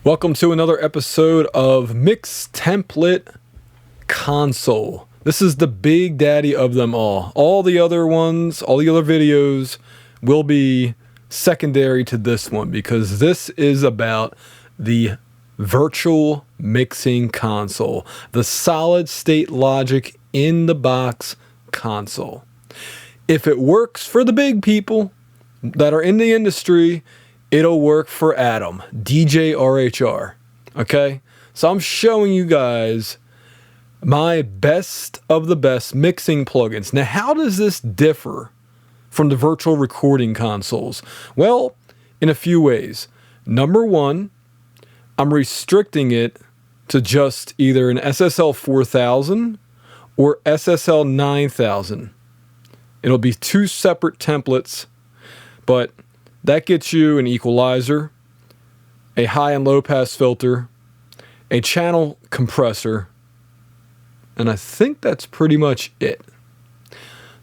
Welcome to another episode of Mix Template Console. This is the big daddy of them all. All the other ones, all the other videos will be secondary to this one because this is about the virtual mixing console, the solid state logic in the box console. If it works for the big people that are in the industry, it'll work for Adam, DJ RHR, okay? So I'm showing you guys my best of the best mixing plugins. Now, how does this differ from the virtual recording consoles? Well, in a few ways. Number one, I'm restricting it to just either an SSL 4000 or SSL 9000. It'll be two separate templates, but that gets you an equalizer, a high and low pass filter, a channel compressor, and I think that's pretty much it.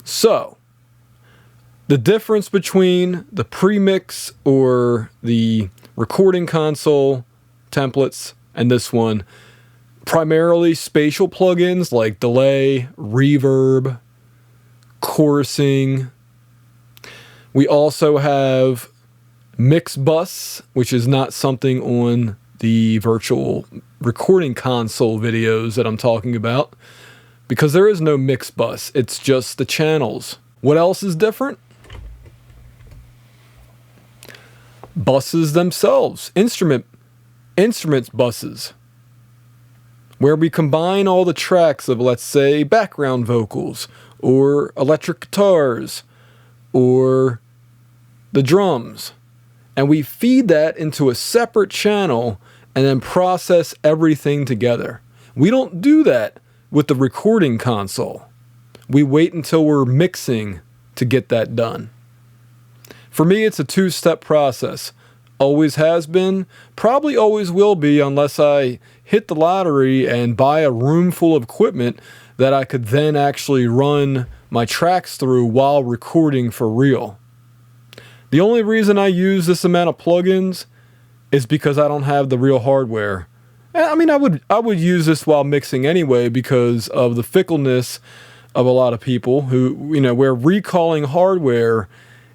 So, the difference between the premix or the recording console templates and this one, primarily spatial plugins like delay, reverb, chorusing. We also have mix bus, which is not something on the virtual recording console videos that I'm talking about, because there is no mix bus. It's just the channels. What else is different? Buses themselves, instruments buses, where we combine all the tracks of, let's say, background vocals or electric guitars or the drums, and we feed that into a separate channel and then process everything together. We don't do that with the recording console. We wait until we're mixing to get that done. For me, it's a two-step process. Always has been, probably always will be, unless I hit the lottery and buy a room full of equipment that I could then actually run my tracks through while recording for real. The only reason I use this amount of plugins is because I don't have the real hardware. I mean, I would use this while mixing anyway because of the fickleness of a lot of people who, you know, where recalling hardware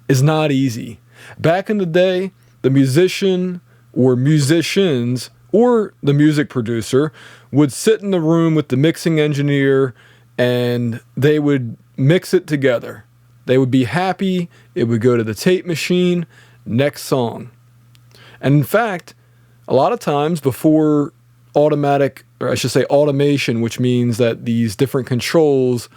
is not easy. Back in the day, the musician or musicians or the music producer would sit in the room with the mixing engineer and they would mix it together. They would be happy, it would go to the tape machine, next song. And in fact, a lot of times before automation, which means that these different controls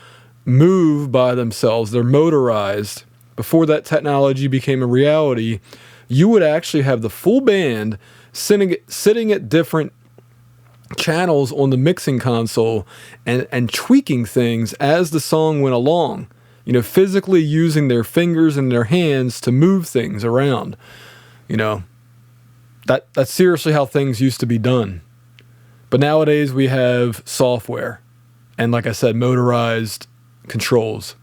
move by themselves, they're motorized, before that technology became a reality, you would actually have the full band sitting at different channels on the mixing console and tweaking things as the song went along. You know, physically using their fingers and their hands to move things around. You know, that's seriously how things used to be done. But nowadays we have software and, like I said, motorized controls.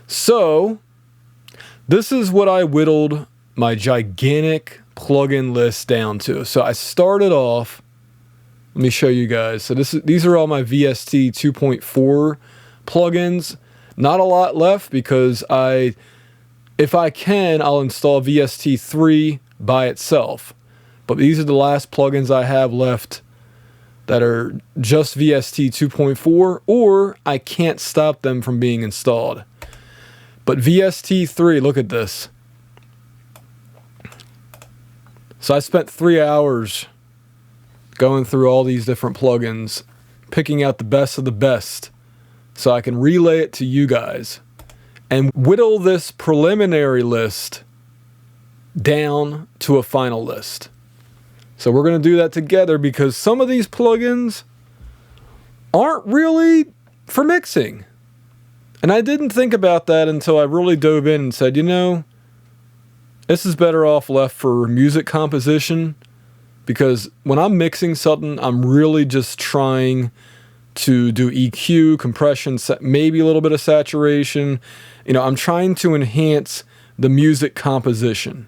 So this is what I whittled my gigantic plugin list down to. So I started off, let me show you guys. So these are all my VST 2.4 plugins. Not a lot left because if I can, I'll install VST 3 by itself. But these are the last plugins I have left that are just VST 2.4, or I can't stop them from being installed. But VST 3, look at this. So I spent 3 hours going through all these different plugins, picking out the best of the best, so I can relay it to you guys and whittle this preliminary list down to a final list. So we're going to do that together because some of these plugins aren't really for mixing. And I didn't think about that until I really dove in and said, you know, this is better off left for music composition, because when I'm mixing something, I'm really just trying to do EQ, compression, maybe a little bit of saturation. You know, I'm trying to enhance the music composition.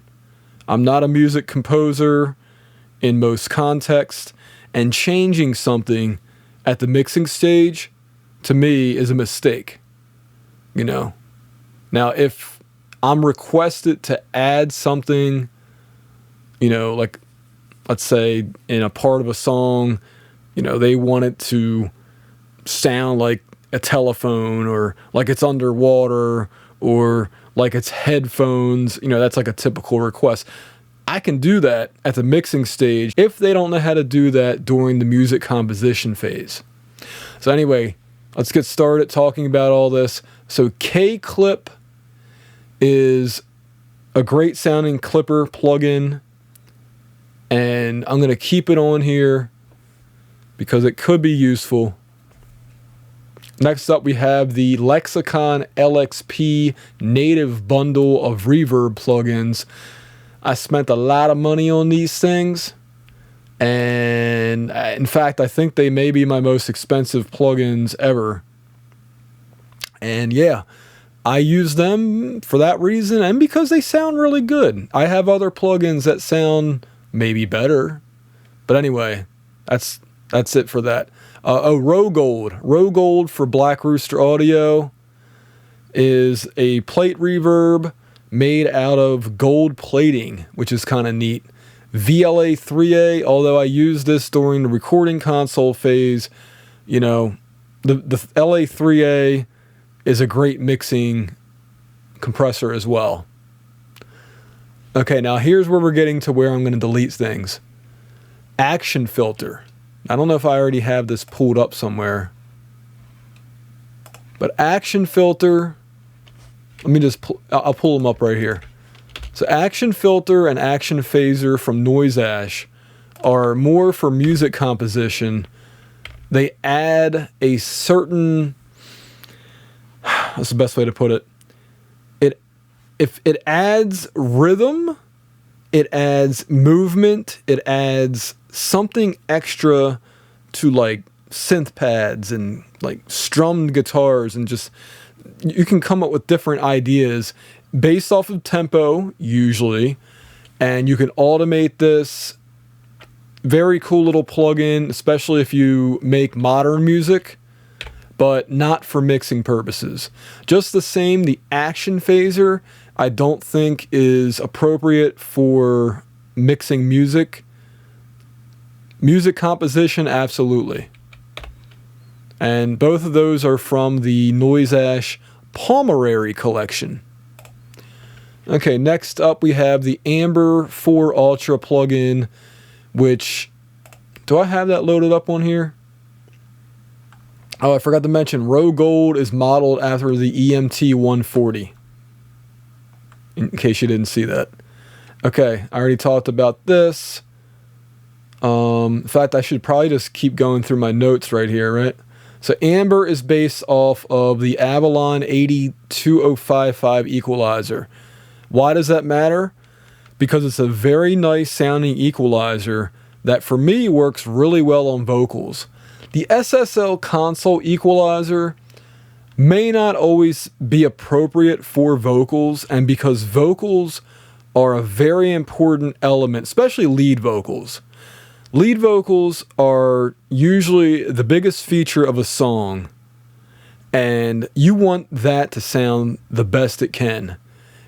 I'm not a music composer. in most contexts, and changing something at the mixing stage, to me, is a mistake. You know? Now, if I'm requested to add something, you know, like, let's say in a part of a song, you know, they want it to sound like a telephone, or like it's underwater, or like it's headphones, you know, that's like a typical request. I can do that at the mixing stage if they don't know how to do that during the music composition phase. So anyway, let's get started talking about all this. So K-Clip is a great sounding clipper plugin, and I'm going to keep it on here because it could be useful. Next up, we have the Lexicon LXP native bundle of reverb plugins. I spent a lot of money on these things, and in fact, I think they may be my most expensive plugins ever. And yeah, I use them for that reason and because they sound really good. I have other plugins that sound maybe better, but anyway, that's it for that. Rogold. Rogold for Black Rooster Audio is a plate reverb made out of gold plating, which is kind of neat. VLA 3A, although I used this during the recording console phase, you know, the LA 3A is a great mixing compressor as well. Okay, now here's where we're getting to where I'm going to delete things. Action Filter. I don't know if I already have this pulled up somewhere, but Action Filter, let me just I'll pull them up right here. So Action Filter and Action Phaser from Noise Ash are more for music composition. They add a certain, that's the best way to put it. If it adds rhythm, it adds movement, it adds something extra to like synth pads and like strummed guitars, and just you can come up with different ideas based off of tempo usually, and you can automate this. Very cool little plugin, especially if you make modern music, but not for mixing purposes. Just the same, the Action Phaser I don't think is appropriate for mixing music. Music composition, absolutely. And both of those are from the Noise Ash Pomerary collection. Okay, next up we have the Amber 4 Ultra plugin, which, do I have that loaded up on here? Oh, I forgot to mention, Rogold is modeled after the EMT 140. In case you didn't see that. Okay, I already talked about this. In fact, I should probably just keep going through my notes right here, right? So Amber is based off of the Avalon 82055 equalizer. Why does that matter? Because it's a very nice sounding equalizer that for me works really well on vocals. The SSL console equalizer may not always be appropriate for vocals, and because vocals are a very important element, especially lead vocals. Lead vocals are usually the biggest feature of a song, and you want that to sound the best it can.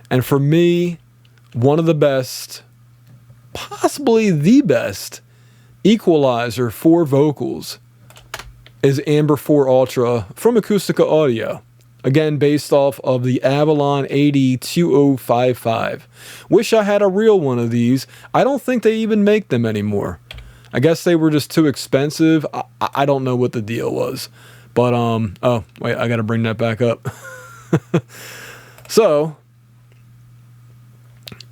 And for me, one of the best, possibly the best, equalizer for vocals is Amber 4 Ultra from Acoustica Audio. Again, based off of the Avalon 82055. Wish I had a real one of these. I don't think they even make them anymore. I guess they were just too expensive. I don't know what the deal was. But, oh, wait, I gotta bring that back up. So,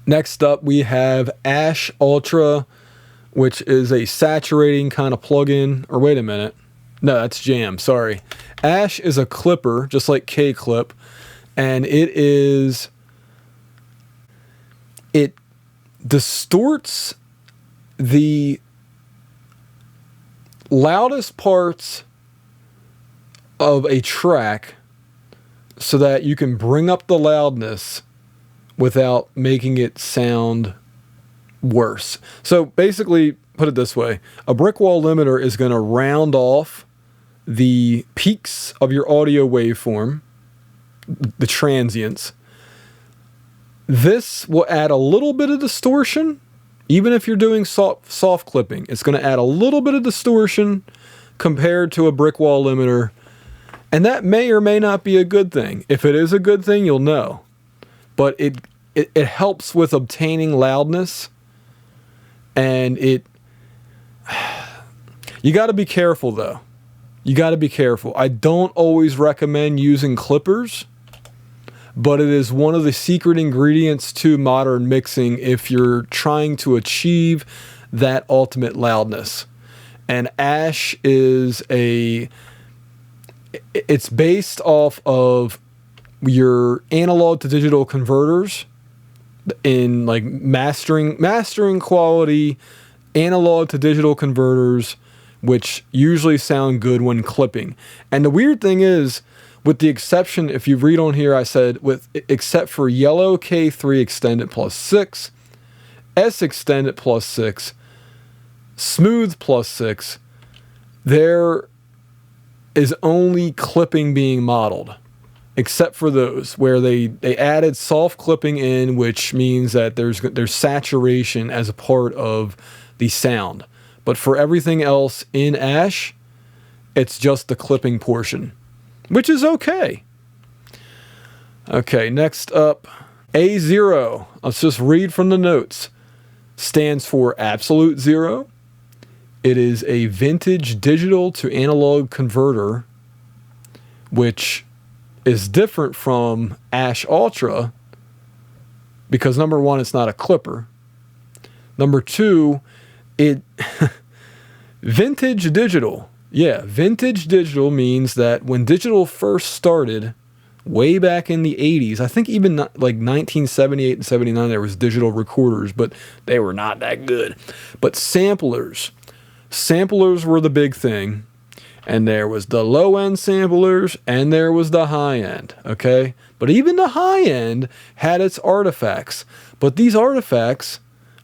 next up we have Ash Ultra, which is a saturating kind of plugin. Or wait a minute. No, that's Jam, sorry. Ash is a clipper, just like K-Clip, and it distorts the loudest parts of a track so that you can bring up the loudness without making it sound worse. So basically, put it this way. A brick wall limiter is going to round off the peaks of your audio waveform, the transients. This will add a little bit of distortion, even if you're doing soft clipping. It's going to add a little bit of distortion compared to a brick wall limiter, and that may or may not be a good thing. If it is a good thing, you'll know. But it helps with obtaining loudness, and you got to be careful though. You got to be careful. I don't always recommend using clippers, but it is one of the secret ingredients to modern mixing if you're trying to achieve that ultimate loudness. And Ash is it's based off of your analog to digital converters in like mastering quality analog to digital converters, which usually sound good when clipping. And the weird thing is, with the exception, if you read on here, I said, except for yellow K3 extended +6, S extended +6, smooth +6, there is only clipping being modeled, except for those where they added soft clipping in, which means that there's saturation as a part of the sound. But for everything else in Ash, it's just the clipping portion, which is okay. Okay, next up, A0. Let's just read from the notes. Stands for absolute zero. It is a vintage digital to analog converter, which is different from Ash Ultra because number one, it's not a clipper. Number two, vintage digital. Yeah, vintage digital means that when digital first started, way back in the 80s, I think even like 1978 and 79, there was digital recorders, but they were not that good. But samplers were the big thing. And there was the low-end samplers, and there was the high-end, okay? But even the high-end had its artifacts. But these artifacts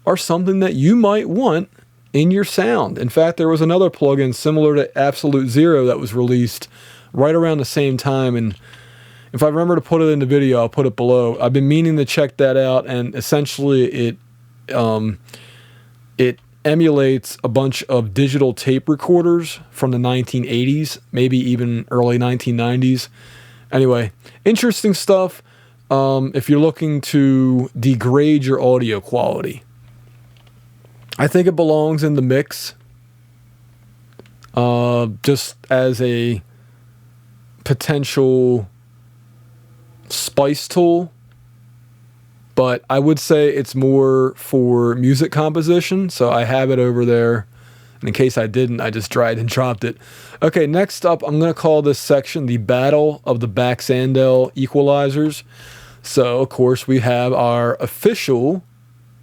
are something that you might want in your sound. In fact, there was another plugin similar to Absolute Zero that was released right around the same time. And if I remember to put it in the video, I'll put it below. I've been meaning to check that out, and essentially it emulates a bunch of digital tape recorders from the 1980s, maybe even early 1990s. Anyway, interesting stuff if you're looking to degrade your audio quality. I think it belongs in the mix just as a potential spice tool. But I would say it's more for music composition, so I have it over there. And in case I didn't, I just dried and dropped it. Okay, next up, I'm going to call this section the Battle of the Baxandel Equalizers. So, of course, we have our official,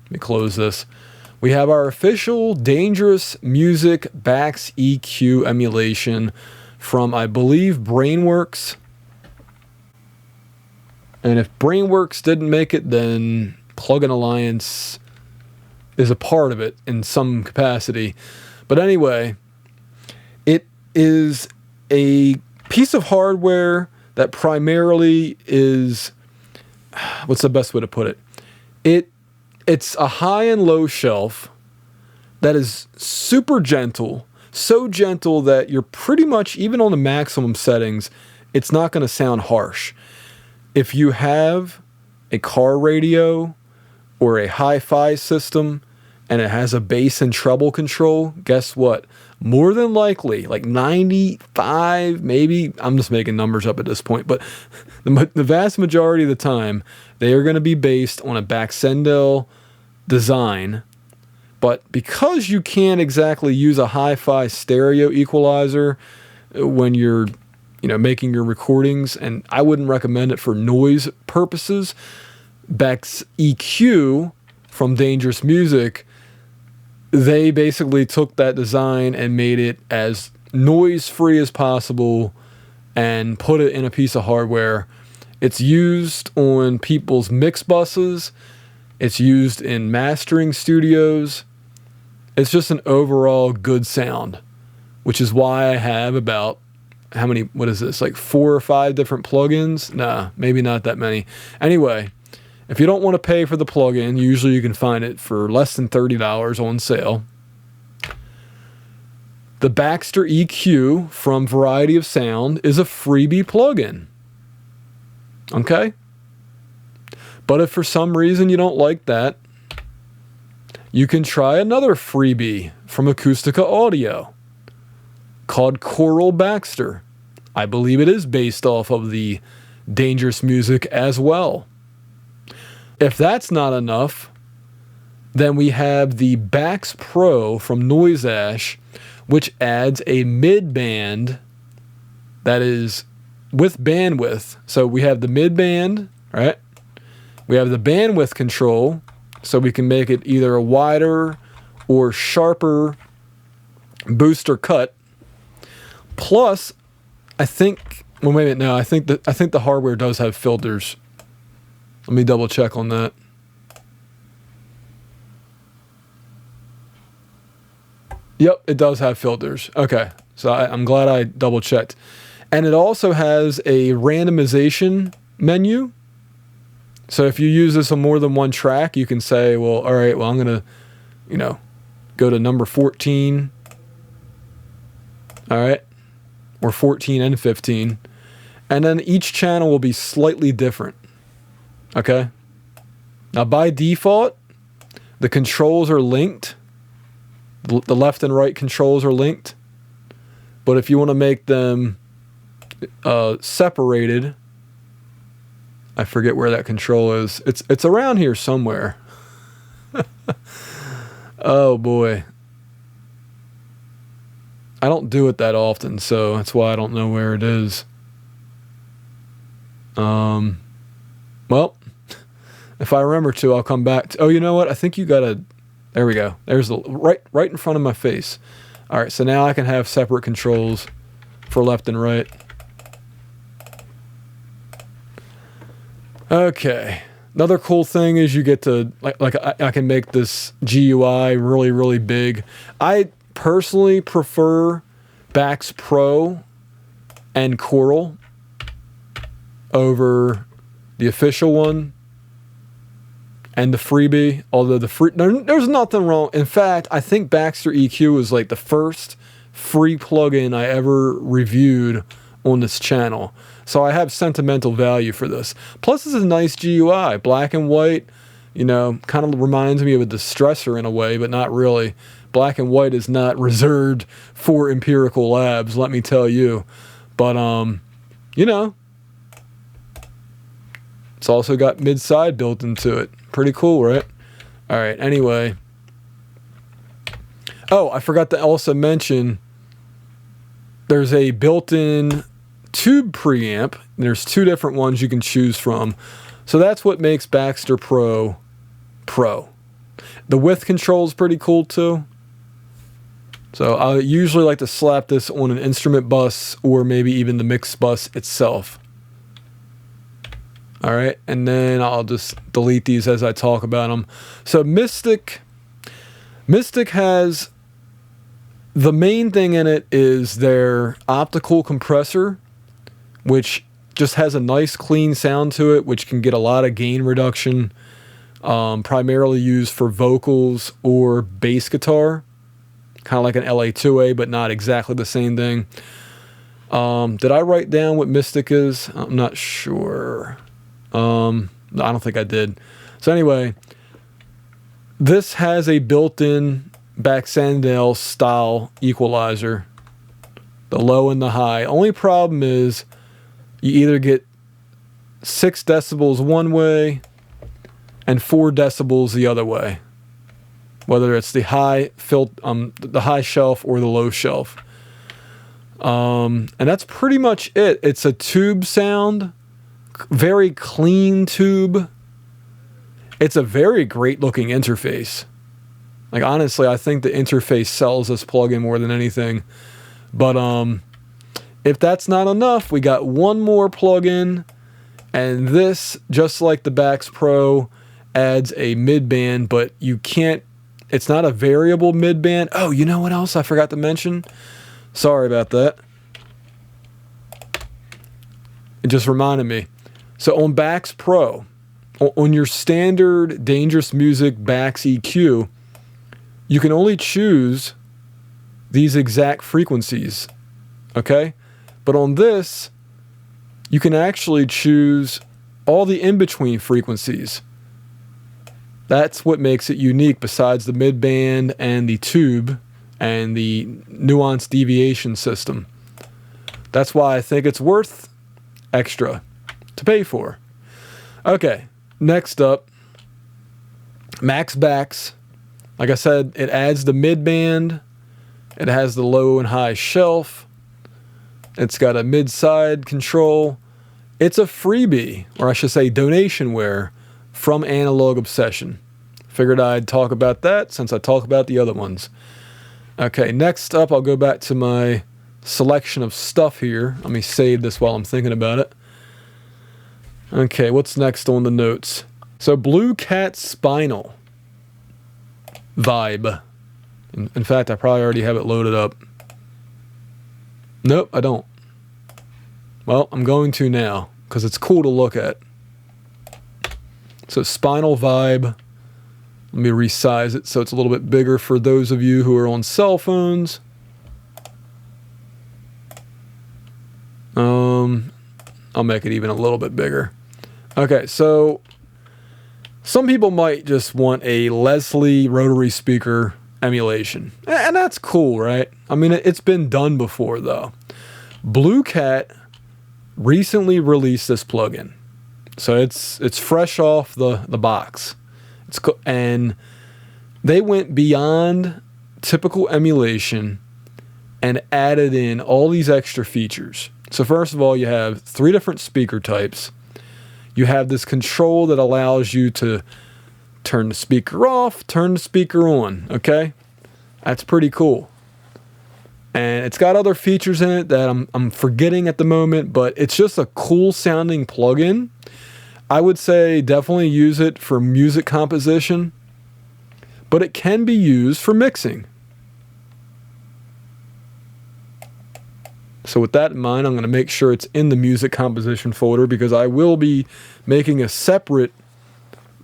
let me close this. We have our official Dangerous Music Bax EQ emulation from, I believe, Brainworks. And if Brainworks didn't make it, then Plugin Alliance is a part of it in some capacity. But anyway, it is a piece of hardware that primarily is, what's the best way to put it? It's a high and low shelf that is super gentle, so gentle that you're pretty much, even on the maximum settings, it's not going to sound harsh. If you have a car radio or a hi-fi system and it has a bass and treble control, guess what? More than likely, like 95, maybe, I'm just making numbers up at this point, but the vast majority of the time, they are going to be based on a Baxandel design. But because you can't exactly use a hi-fi stereo equalizer when you're making your recordings, and I wouldn't recommend it for noise purposes, Bax EQ from Dangerous Music, they basically took that design and made it as noise-free as possible and put it in a piece of hardware. It's used on people's mix buses. It's used in mastering studios. It's just an overall good sound, which is why I have about, how many, what is this, like 4 or 5 different plugins? Nah, maybe not that many. Anyway, if you don't want to pay for the plugin, usually you can find it for less than $30 on sale. The Baxter EQ from Variety of Sound is a freebie plugin. Okay? But if for some reason you don't like that, you can try another freebie from Acoustica Audio called Choral Baxter. I believe it is based off of the Dangerous Music as well. If that's not enough, then we have the Bax Pro from Noise Ash, which adds a mid-band that is with bandwidth. So we have the mid-band, right? We have the bandwidth control, so we can make it either a wider or sharper booster cut. Plus, I think, well, wait a minute, no, I think the hardware does have filters. Let me double check on that. Yep, it does have filters. Okay, so I'm glad I double checked. And it also has a randomization menu. So if you use this on more than one track, you can say, well, all right, well, I'm going to, go to number 14. All right. Or 14 and 15. And then each channel will be slightly different. Okay. Now, by default, the controls are linked. The left and right controls are linked. But if you want to make them separated, I forget where that control is. It's around here somewhere. Oh boy. I don't do it that often, so that's why I don't know where it is. Well, if I remember to, I'll come back to, oh, you know what? I think you gotta, there we go. There's the right in front of my face. All right, so now I can have separate controls for left and right. Okay. Another cool thing is you get to, I can make this GUI really, really big. I personally prefer Bax Pro and Choral over the official one and the freebie. Although there's nothing wrong. In fact, I think Baxter EQ was like the first free plugin I ever reviewed on this channel. So I have sentimental value for this. Plus, this is a nice GUI. Black and white, kind of reminds me of a distressor in a way, but not really. Black and white is not reserved for Empirical Labs, let me tell you. But, it's also got mid-side built into it. Pretty cool, right? All right, anyway. Oh, I forgot to also mention there's a built-in tube preamp. There's 2 different ones you can choose from. So that's what makes Baxter Pro Pro. The width control is pretty cool too. So I usually like to slap this on an instrument bus or maybe even the mix bus itself. All right, and then I'll just delete these as I talk about them. So Mystic has, the main thing in it is their optical compressor, which just has a nice clean sound to it, which can get a lot of gain reduction, primarily used for vocals or bass guitar, kind of like an LA2A, but not exactly the same thing. Did I write down what Mystic is? I'm not sure. I don't think I did. So anyway, this has a built-in Baxandale style equalizer, the low and the high. Only problem is you either get 6 decibels one way and 4 decibels the other way, whether it's the high shelf or the low shelf. And that's pretty much it. It's a tube sound, very clean tube. It's a very great looking interface. Like, honestly, I think the interface sells this plugin more than anything. But if that's not enough, we got one more plugin, and this, just like the Bax Pro, adds a mid-band, but you can't It's not a variable midband. Oh, you know what else I forgot to mention? Sorry about that. It just reminded me. So on Bax Pro, on your standard Dangerous Music Bax EQ, you can only choose these exact frequencies, okay? But on this, you can actually choose all the in-between frequencies. That's what makes it unique besides the midband and the tube and the nuance deviation system. That's why I think it's worth extra to pay for. Okay, next up, Max Bax. Like I said, it adds the midband. It has the low and high shelf. It's got a mid-side control. It's a freebie, or I should say donationware, from Analog Obsession. Figured I'd talk about that since I talk about the other ones. Okay, next up, I'll go back to my selection of stuff here. Let me save this while I'm thinking about it. Okay, what's next on the notes? So Blue Cat Spinal Vibe. In fact, I probably already have it loaded up. Nope, I don't. Well, I'm going to now, because it's cool to look at. So Spinal Vibe. Let me resize it so it's a little bit bigger for those of you who are on cell phones. I'll make it even a little bit bigger. Okay, so some people might just want a Leslie rotary speaker emulation. And that's cool, right? I mean, it's been done before, though. Blue Cat recently released this plugin. So it's fresh off the box. And they went beyond typical emulation and added in all these extra features. So first of all, you have 3 different speaker types. You have this control that allows you to turn the speaker off, turn the speaker on, okay? That's pretty cool. And it's got other features in it that I'm forgetting at the moment, but it's just a cool sounding plugin. I would say definitely use it for music composition, but it can be used for mixing. So with that in mind, I'm going to make sure it's in the music composition folder because I will be making a separate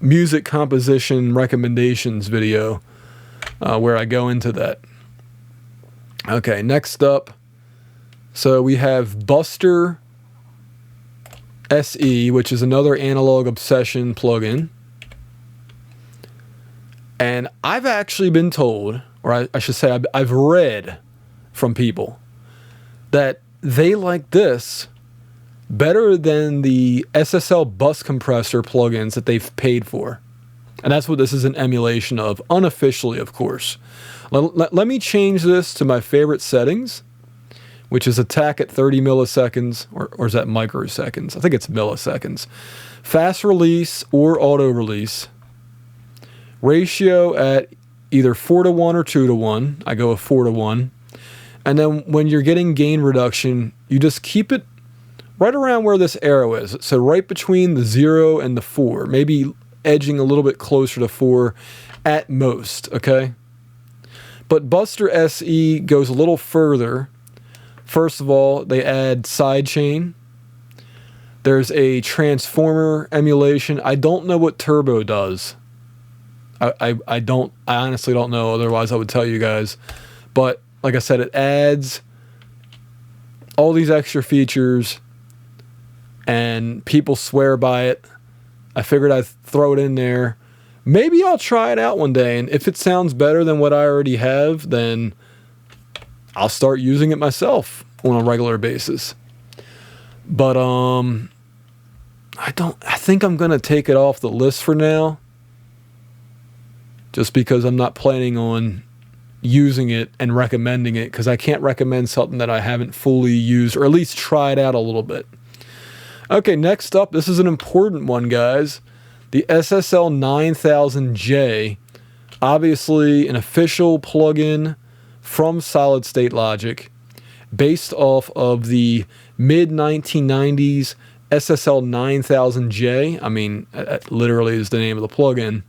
music composition recommendations video where I go into that. Okay, next up, so we have Buster SE, which is another Analog Obsession plugin. And I've actually been told, or I should say I've read from people, that they like this better than the SSL bus compressor plugins that they've paid for. And that's what this is an emulation of, unofficially, of course. Let me change this to my favorite settings, which is attack at 30 milliseconds, or is that microseconds? I think it's milliseconds. Fast release or auto release. Ratio at either 4:1 or 2:1. I go with 4:1. And then when you're getting gain reduction, you just keep it right around where this arrow is. So right between the 0 and the 4, maybe edging a little bit closer to 4 at most, okay? But Buster SE goes a little further. First of all, they add sidechain. There's a transformer emulation. I don't know what turbo does. I honestly don't know, otherwise I would tell you guys. But like I said, it adds all these extra features and people swear by it. I figured I'd throw it in there. Maybe I'll try it out one day, and if it sounds better than what I already have, then I'll start using it myself on a regular basis. But I think I'm going to take it off the list for now, just because I'm not planning on using it and recommending it, because I can't recommend something that I haven't fully used, or at least tried out a little bit. Okay, next up, this is an important one, guys. The SSL 9000J, obviously an official plugin from Solid State Logic, based off of the mid-1990s SSL 9000J. I mean, that literally is the name of the plugin.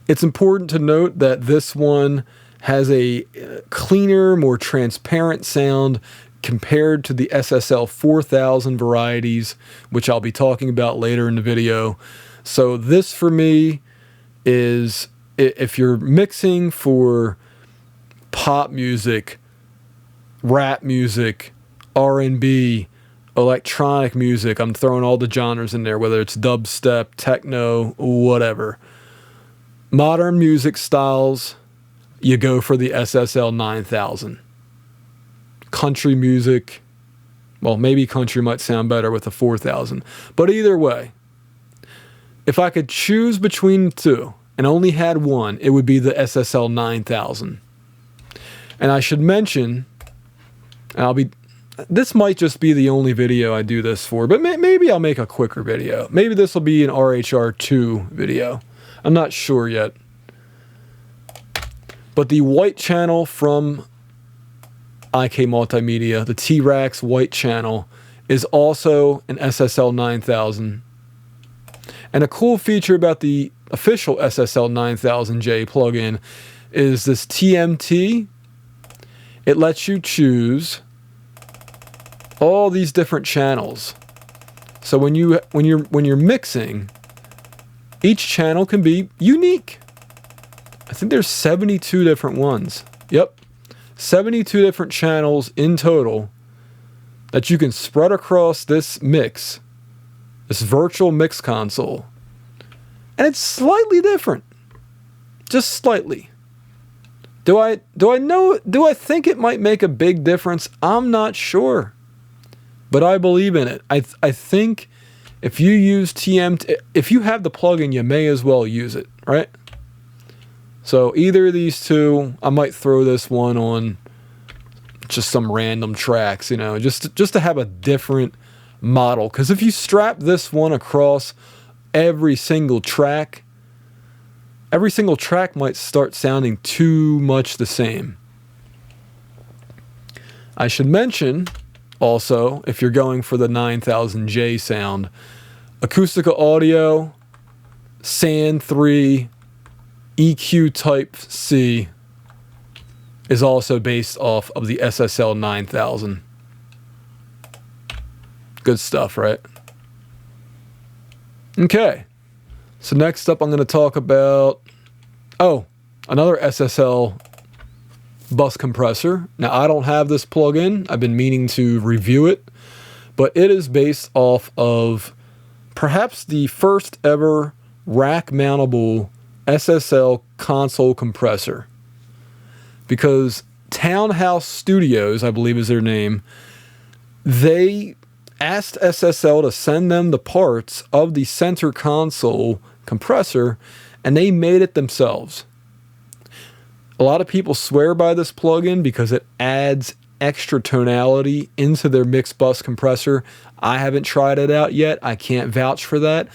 It's important to note that this one has a cleaner, more transparent sound compared to the SSL 4000 varieties, which I'll be talking about later in the video. So this for me is, if you're mixing for pop music, rap music, R&B, electronic music, I'm throwing all the genres in there, whether it's dubstep, techno, whatever. Modern music styles, you go for the SSL 9000. Country music, well, maybe country might sound better with the 4000. But either way, if I could choose between the two and only had one, it would be the SSL 9000. And I should mention, this might just be the only video I do this for, but maybe I'll make a quicker video. Maybe this will be an RHR2 video. I'm not sure yet. But the white channel from IK Multimedia, the T-Rax white channel, is also an SSL 9000. And a cool feature about the official SSL 9000J plugin is this TMT. It lets you choose all these different channels. So when you're mixing, each channel can be unique. I think there's 72 different ones. Yep. 72 different channels in total that you can spread across this mix, this virtual mix console. And it's slightly different. Just slightly. Do I think it might make a big difference? I'm not sure. But I believe in it. I think if you use TMT, if you have the plugin, you may as well use it, right? So either of these two, I might throw this one on just some random tracks, you know, just to have a different model. Because if you strap this one across every single track might start sounding too much the same. I should mention also, if you're going for the 9000J sound, Acoustica Audio, SAN 3, EQ Type C is also based off of the SSL 9000. Good stuff, right? Okay. So next up, I'm going to talk about, another SSL bus compressor. Now, I don't have this plugin. I've been meaning to review it, but it is based off of perhaps the first ever rack-mountable SSL console compressor. Because Townhouse Studios, I believe is their name, they asked SSL to send them the parts of the center console compressor, and they made it themselves. A lot of people swear by this plugin because it adds extra tonality into their mix bus compressor. I haven't tried it out yet. I can't vouch for that.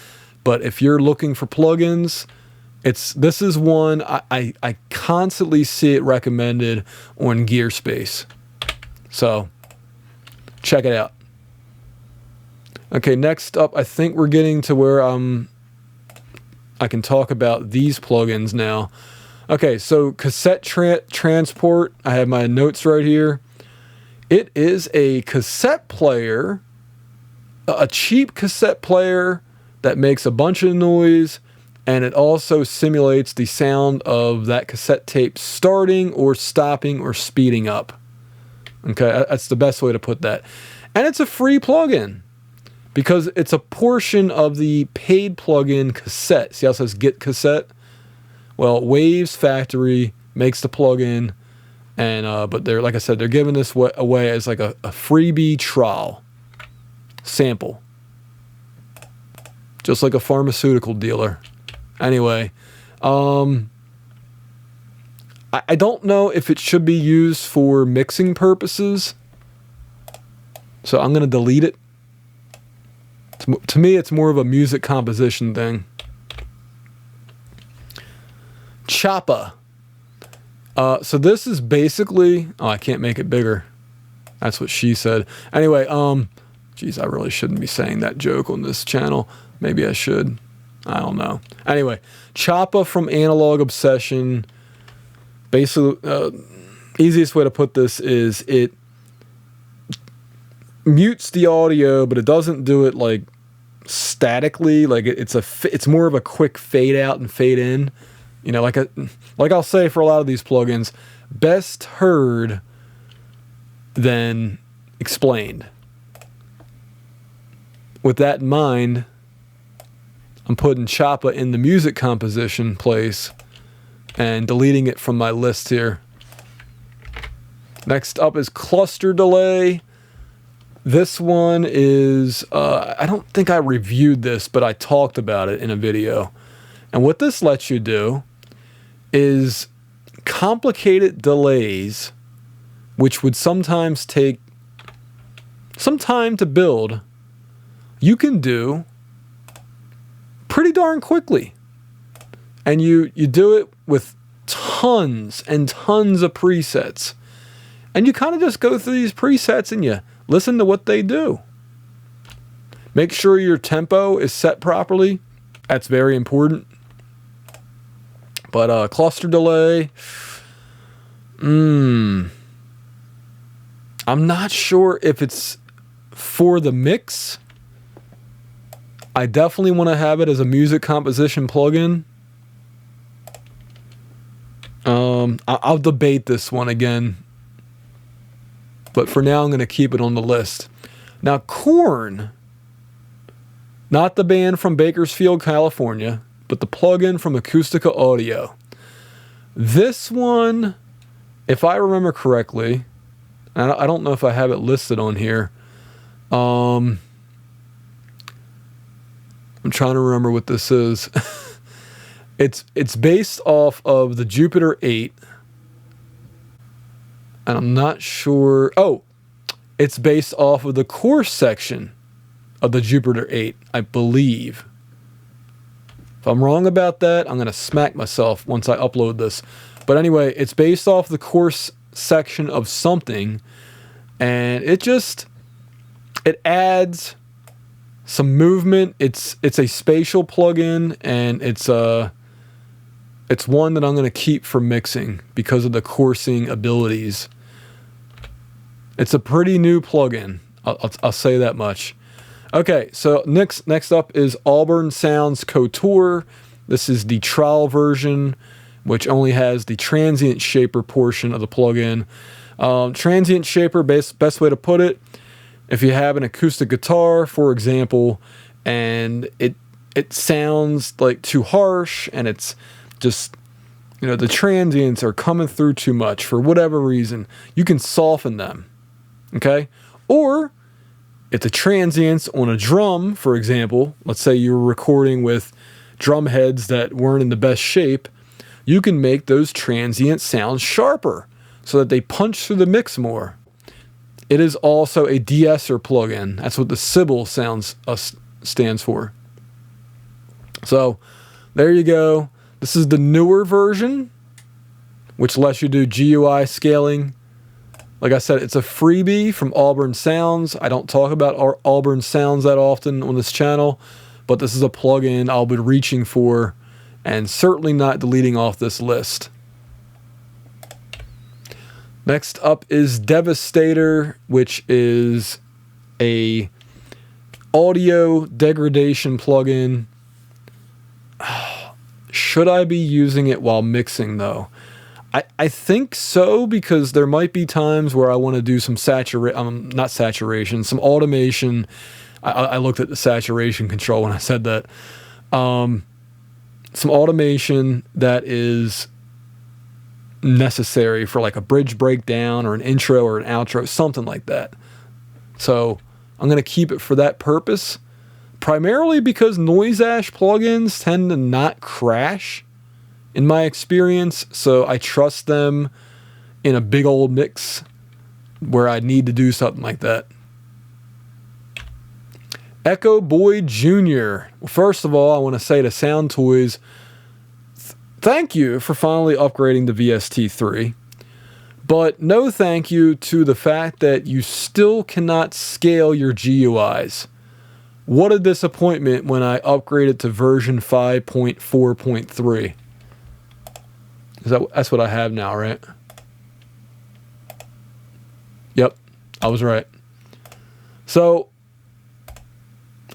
But if you're looking for plugins, this is one I constantly see it recommended on Gearspace. So check it out. Okay, next up, I think we're getting to where I can talk about these plugins now. Okay, so cassette transport. I have my notes right here. It is a cassette player, a cheap cassette player that makes a bunch of noise, and it also simulates the sound of that cassette tape starting or stopping or speeding up. Okay, that's the best way to put that. And it's a free plugin because it's a portion of the paid plugin cassette. See how it says Get Cassette? Well, Waves Factory makes the plugin, and but they're, like I said, they're giving this away as like a freebie trial sample, just like a pharmaceutical dealer. Anyway, I don't know if it should be used for mixing purposes, so I'm going to delete it. To me, it's more of a music composition thing. Choppa. So this is basically... Oh, I can't make it bigger. That's what she said. Anyway, geez, I really shouldn't be saying that joke on this channel. Maybe I should. I don't know. Anyway, Choppa from Analog Obsession. Basically, easiest way to put this is it mutes the audio, but it doesn't do it like statically. Like it's more of a quick fade out and fade in. You know, like I'll say for a lot of these plugins, best heard than explained. With that in mind, I'm putting Choppa in the music composition place and deleting it from my list here. Next up is cluster delay. This one is, I don't think I reviewed this, but I talked about it in a video. And what this lets you do is complicated delays, which would sometimes take some time to build, you can do pretty darn quickly. And you do it with tons and tons of presets. And you kind of just go through these presets and you listen to what they do. Make sure your tempo is set properly. That's very important. But cluster delay, I'm not sure if it's for the mix. I definitely want to have it as a music composition plugin. I'll debate this one again. But for now, I'm going to keep it on the list. Now, Korn, not the band from Bakersfield, California, but the plugin from Acoustica Audio. This one, if I remember correctly, I don't know if I have it listed on here. I'm trying to remember what this is. It's based off of the Jupiter 8. And I'm not sure. Oh, it's based off of the chorus section of the Jupiter 8, I believe. If I'm wrong about that, I'm going to smack myself once I upload this. But anyway, it's based off the chorus section of something. And it adds some movement. It's a spatial plugin, and it's one that I'm going to keep for mixing because of the coursing abilities. It's a pretty new plugin. I'll say that much. Okay, so next up is Auburn Sounds Couture. This is the trial version, which only has the transient shaper portion of the plugin. Transient shaper, best way to put it, if you have an acoustic guitar, for example, and it sounds like too harsh, and it's just, you know, the transients are coming through too much for whatever reason, you can soften them. Okay? Or if the transients on a drum, for example, let's say you were recording with drum heads that weren't in the best shape, you can make those transients sound sharper so that they punch through the mix more. It is also a de-esser plugin. That's what the Sybil stands for. So there you go. This is the newer version, which lets you do GUI scaling. Like I said, it's a freebie from Auburn Sounds. I don't talk about our Auburn Sounds that often on this channel, but this is a plugin I'll be reaching for and certainly not deleting off this list. Next up is Devastator, which is a audio degradation plugin. Should I be using it while mixing though? I think so, because there might be times where I want to do some not saturation, some automation. I looked at the saturation control when I said that. Some automation that is necessary for like a bridge breakdown or an intro or an outro, something like that. So I'm going to keep it for that purpose, primarily because noise ash plugins tend to not crash in my experience, so I trust them in a big old mix where I need to do something like that. Echo Boy Jr. Well, first of all, I want to say to Sound Toys, thank you for finally upgrading the VST3, but no thank you to the fact that you still cannot scale your GUIs. What a disappointment when I upgraded to version 5.4.3. That's what I have now, right? Yep, I was right. So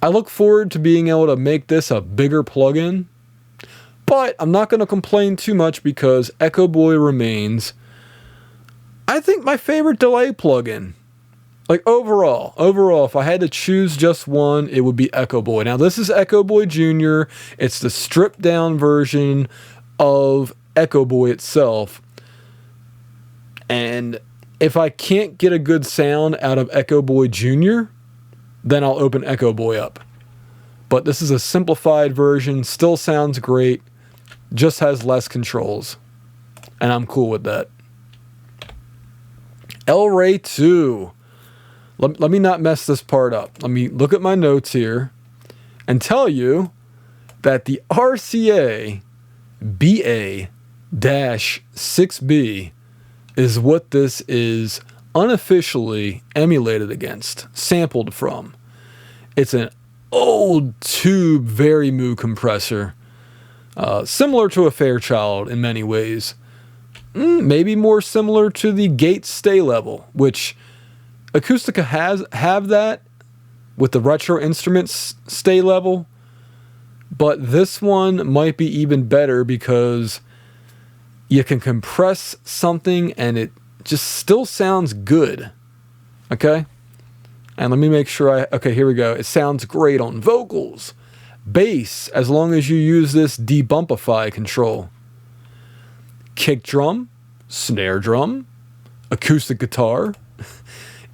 I look forward to being able to make this a bigger plugin, but I'm not going to complain too much because Echo Boy remains, I think, my favorite delay plugin. Like overall, if I had to choose just one, it would be Echo Boy. Now this is Echo Boy Jr. It's the stripped down version of Echo Boy itself. And if I can't get a good sound out of Echo Boy Jr., then I'll open Echo Boy up. But this is a simplified version, still sounds great, just has less controls. And I'm cool with that. L-Ray 2. Let me not mess this part up. Let me look at my notes here and tell you that the RCA BA-6B is what this is unofficially emulated against, sampled from. It's an old tube Varimu compressor, similar to a Fairchild in many ways. Maybe more similar to the Gate Stay Level, which Acoustica have that with the Retro Instruments stay level, but this one might be even better because you can compress something and it just still sounds good. Okay? And let me make sure okay, here we go. It sounds great on vocals, bass, as long as you use this debumpify control. Kick drum, snare drum, acoustic guitar.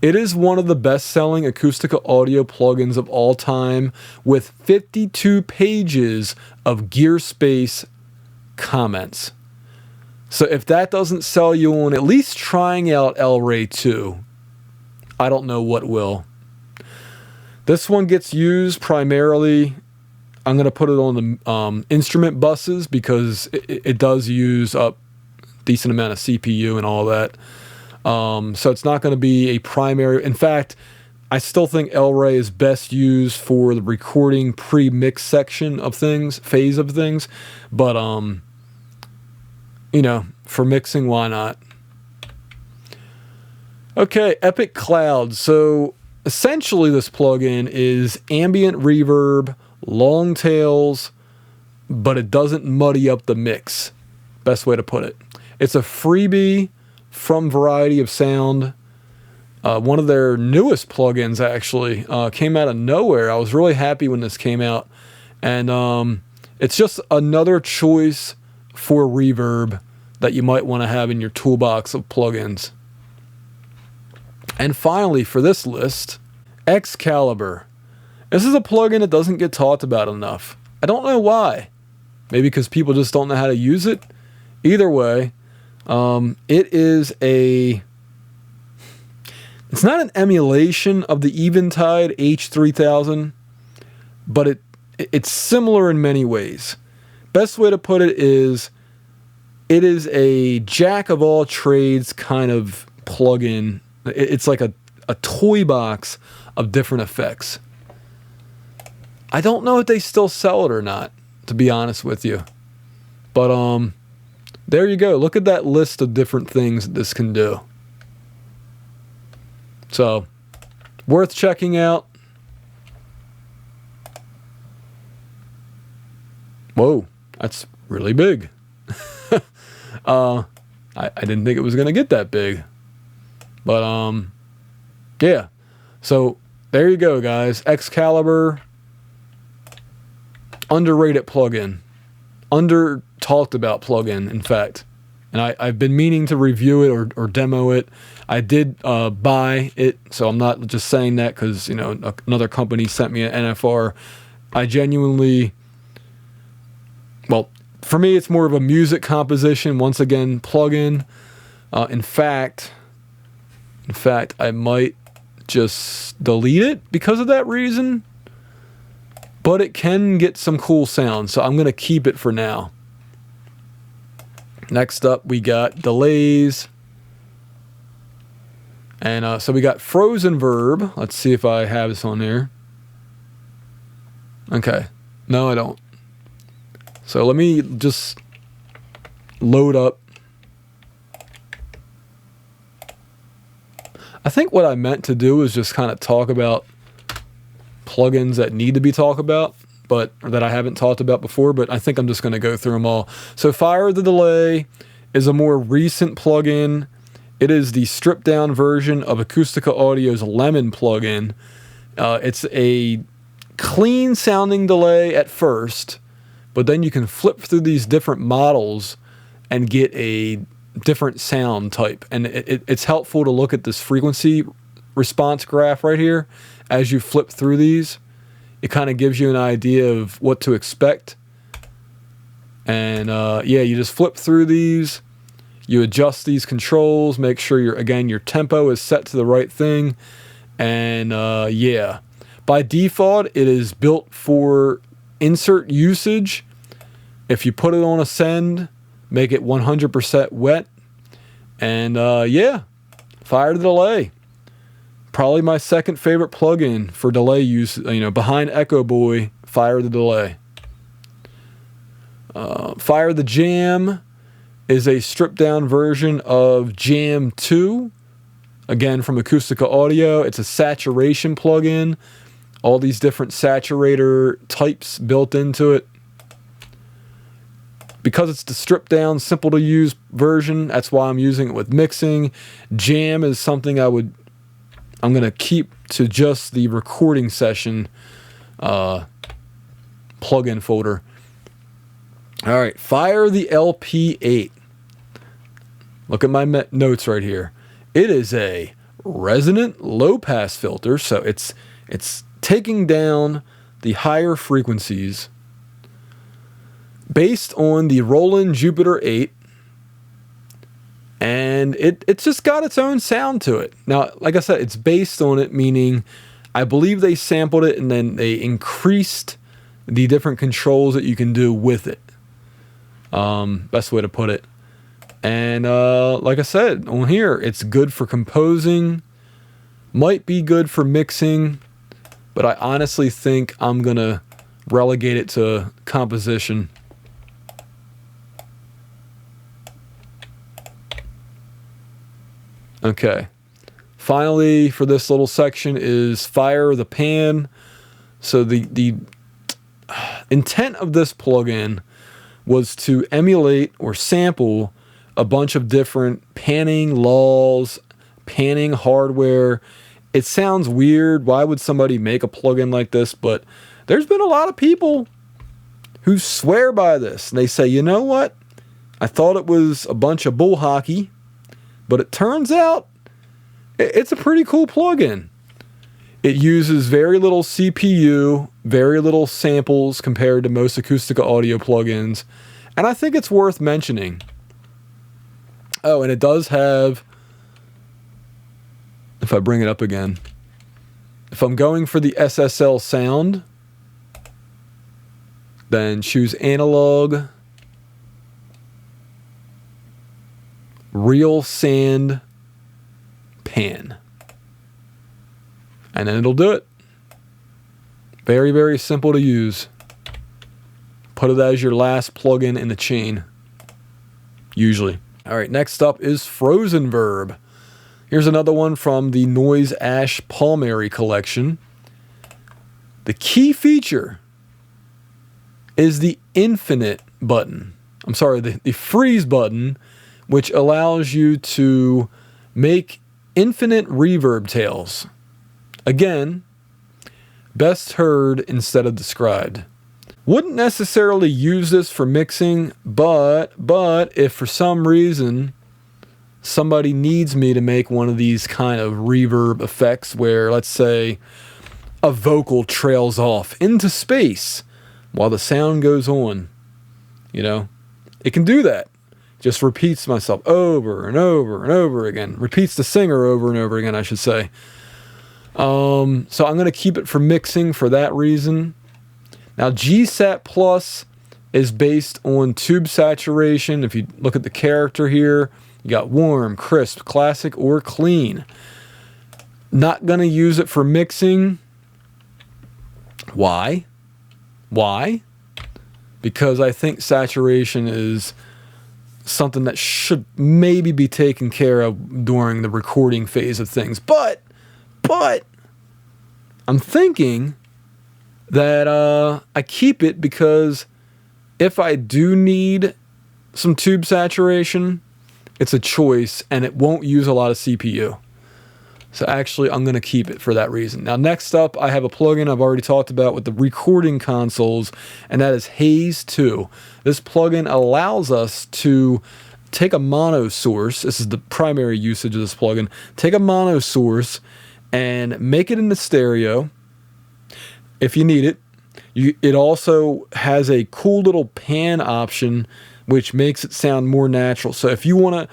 It is one of the best-selling Acoustica audio plugins of all time with 52 pages of gear space comments. So if that doesn't sell you on at least trying out L-Ray 2, I don't know what will. This one gets used primarily, I'm going to put it on the instrument buses because it does use up a decent amount of CPU and all that. So it's not going to be a primary. In fact, I still think L-Ray is best used for the recording pre-mix section of things, phase of things. But, you know, for mixing, why not? Okay, Epic Cloud. So essentially this plugin is ambient reverb, long tails, but it doesn't muddy up the mix. Best way to put it. It's a freebie from Variety of Sound. One of their newest plugins actually came out of nowhere. I was really happy when this came out. And it's just another choice for reverb that you might want to have in your toolbox of plugins. And finally, for this list, Excalibur. This is a plugin that doesn't get talked about enough. I don't know why. Maybe because people just don't know how to use it. Either way, it is it's not an emulation of the Eventide H3000, but it's similar in many ways. Best way to put it is a jack of all trades kind of plugin. It's like a toy box of different effects. I don't know if they still sell it or not, to be honest with you. But there you go. Look at that list of different things that this can do. So, worth checking out. Whoa, that's really big. I didn't think it was going to get that big. But, yeah. So, there you go, guys. Excalibur. Underrated plugin. Under-talked about plugin, in fact. And I've been meaning to review it or demo it. I did buy it, so I'm not just saying that because, you know, another company sent me an NFR. I genuinely... Well, for me, it's more of a music composition. Once again, plugin. In fact, I might just delete it because of that reason. But it can get some cool sound, so I'm going to keep it for now. Next up, we got delays. And so we got Frozen Verb. Let's see if I have this on here. Okay. No, I don't. So let me just load up. I think what I meant to do is just kind of talk about plugins that need to be talked about, but that I haven't talked about before, but I think I'm just going to go through them all. So Fire the Delay is a more recent plugin. It is the stripped down version of Acoustica Audio's Lemon plugin. It's a clean sounding delay at first, but then you can flip through these different models and get a different sound type. And it's helpful to look at this frequency response graph right here. As you flip through these, it kind of gives you an idea of what to expect. And yeah, you just flip through these, you adjust these controls, make sure your tempo is set to the right thing. And yeah, by default, it is built for insert usage. If you put it on a send, make it 100% wet. And yeah, Fire the Delay. Probably my second favorite plugin for delay use, behind Echo Boy, Fire the Delay. Fire the Jam is a stripped down version of Jam 2. Again, from Acoustica Audio. It's a saturation plugin. All these different saturator types built into it. Because it's the stripped down, simple to use version, that's why I'm using it with mixing. Jam is something I'm going to keep to just the recording session plugin folder. All right, Fire the LP8. Look at my notes right here. It is a resonant low-pass filter, so it's taking down the higher frequencies based on the Roland Jupiter 8, and it's just got its own sound to it. Now, like I said, it's based on it, meaning I believe they sampled it and then they increased the different controls that you can do with it. Best way to put it. And like I said, on here, it's good for composing, might be good for mixing, but I honestly think I'm going to relegate it to composition. Okay. Finally, for this little section is Fire the Pan. So the intent of this plugin was to emulate or sample a bunch of different panning laws, panning hardware. It sounds weird. Why would somebody make a plugin like this? But there's been a lot of people who swear by this. And they say, you know what? I thought it was a bunch of bull hockey, but it turns out it's a pretty cool plugin. It uses very little CPU, very little samples compared to most Acoustica Audio plugins, and I think it's worth mentioning. Oh, and it does have, if I bring it up again, if I'm going for the SSL sound, then choose analog, real sand, pan. And then it'll do it. Very, very simple to use. Put it as your last plugin in the chain. Usually. All right, next up is Frozen Verb. Here's another one from the Noise Ash Palmary collection. The key feature is the infinite button. I'm sorry, the freeze button, which allows you to make infinite reverb tails. Again, best heard instead of described. Wouldn't necessarily use this for mixing, but if for some reason somebody needs me to make one of these kind of reverb effects where, let's say, a vocal trails off into space while the sound goes on, it can do that. Just repeats myself over and over and over again. Repeats the singer over and over again, I should say. So I'm going to keep it for mixing for that reason. Now, GSAT Plus is based on tube saturation. If you look at the character here, you got warm, crisp, classic, or clean. Not going to use it for mixing. Why? Why? Because I think saturation is something that should maybe be taken care of during the recording phase of things. But I'm thinking that I keep it because if I do need some tube saturation, it's a choice and it won't use a lot of CPU. So actually, I'm going to keep it for that reason. Now, next up, I have a plugin I've already talked about with the recording consoles, and that is Haze 2. This plugin allows us to take a mono source. This is the primary usage of this plugin. Take a mono source and make it into stereo if you need it. It also has a cool little pan option, which makes it sound more natural. So if you want to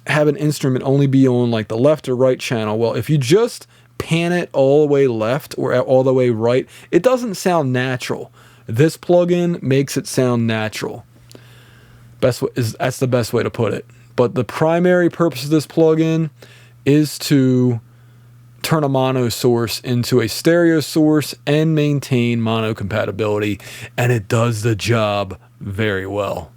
have an instrument only be on like the left or right channel, well, if you just pan it all the way left or all the way right, it doesn't sound natural. This plugin makes it sound natural. That's the best way to put it. But the primary purpose of this plugin is to turn a mono source into a stereo source and maintain mono compatibility, and it does the job very well.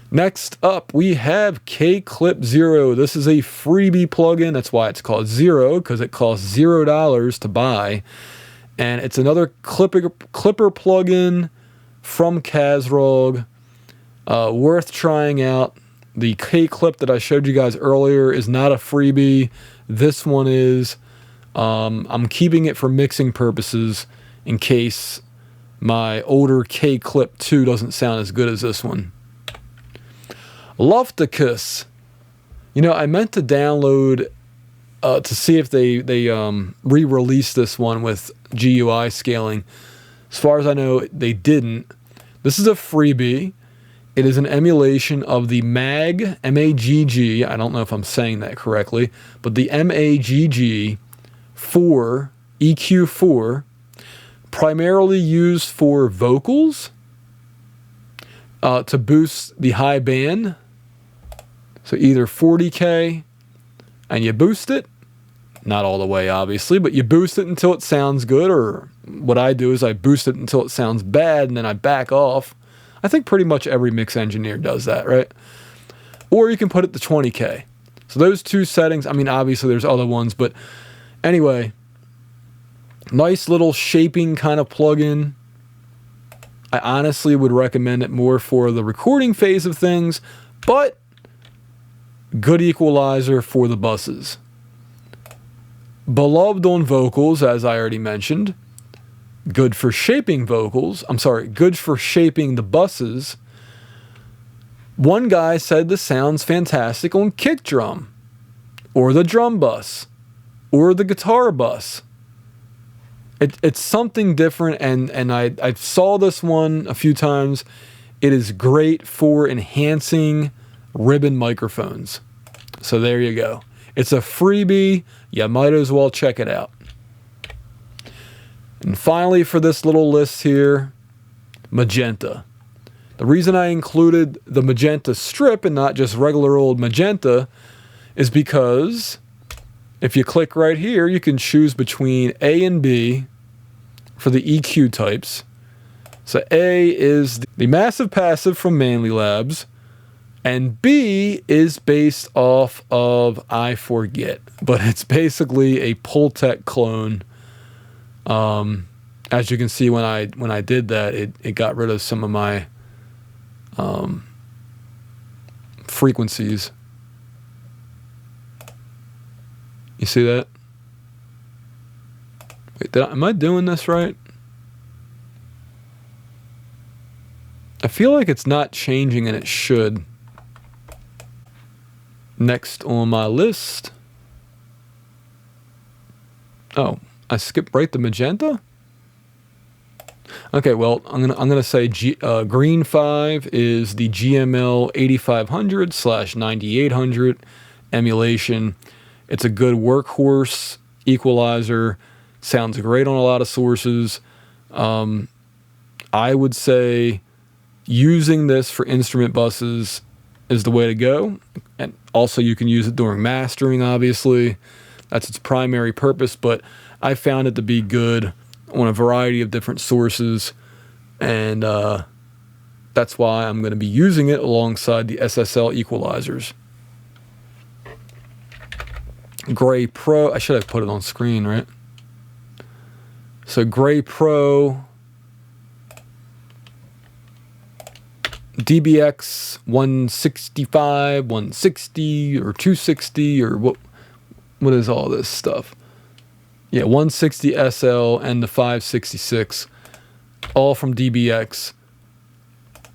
Next up, we have K-Clip Zero. This is a freebie plugin. That's why it's called Zero, because it costs $0 to buy. And it's another clipper plugin from Kazrog. Worth trying out. The K-Clip that I showed you guys earlier is not a freebie. This one is. I'm keeping it for mixing purposes in case my older K-Clip 2 doesn't sound as good as this one. Lofticus. You know, I meant to download to see if they re-released this one with GUI scaling. As far as I know, they didn't. This is a freebie. It is an emulation of the MAGG, M-A-G-G, I don't know if I'm saying that correctly, but the MAGG 4, EQ4, primarily used for vocals, to boost the high band. So either 40K and you boost it, not all the way obviously, but you boost it until it sounds good, or what I do is I boost it until it sounds bad and then I back off. I think pretty much every mix engineer does that, right? Or you can put it to 20K. So those two settings, I mean, obviously there's other ones, but anyway, nice little shaping kind of plugin. I honestly would recommend it more for the recording phase of things, but good equalizer for the buses. Beloved on vocals, as I already mentioned. Good for shaping vocals. I'm sorry, good for shaping the buses. One guy said this sounds fantastic on kick drum, or the drum bus, or the guitar bus. It's something different, and I saw this one a few times. It is great for enhancing ribbon microphones. So there you go. It's a freebie. You might as well check it out. And finally, for this little list here, magenta. The reason I included the magenta strip and not just regular old magenta is because if you click right here, you can choose between A and B for the EQ types. So A is the massive passive from Manly Labs, and B is based off of I forget, but it's basically a Pultec clone. As you can see, when I did that, it got rid of some of my frequencies. You see that? Wait, am I doing this right? I feel like it's not changing, and it should. Next on my list. Oh, I skipped right to magenta? Okay, well, I'm gonna say green 5 is the GML 8500/9800 emulation. It's a good workhorse equalizer. Sounds great on a lot of sources. I would say using this for instrument buses is the way to go. And also you can use it during mastering, obviously. That's its primary purpose, but I found it to be good on a variety of different sources, and that's why I'm going to be using it alongside the SSL equalizers. Gray Pro, I should have put it on screen, right? So Gray Pro, DBX 165, 160, or 260, or what is all this stuff? Yeah, 160 SL and the 566, all from DBX.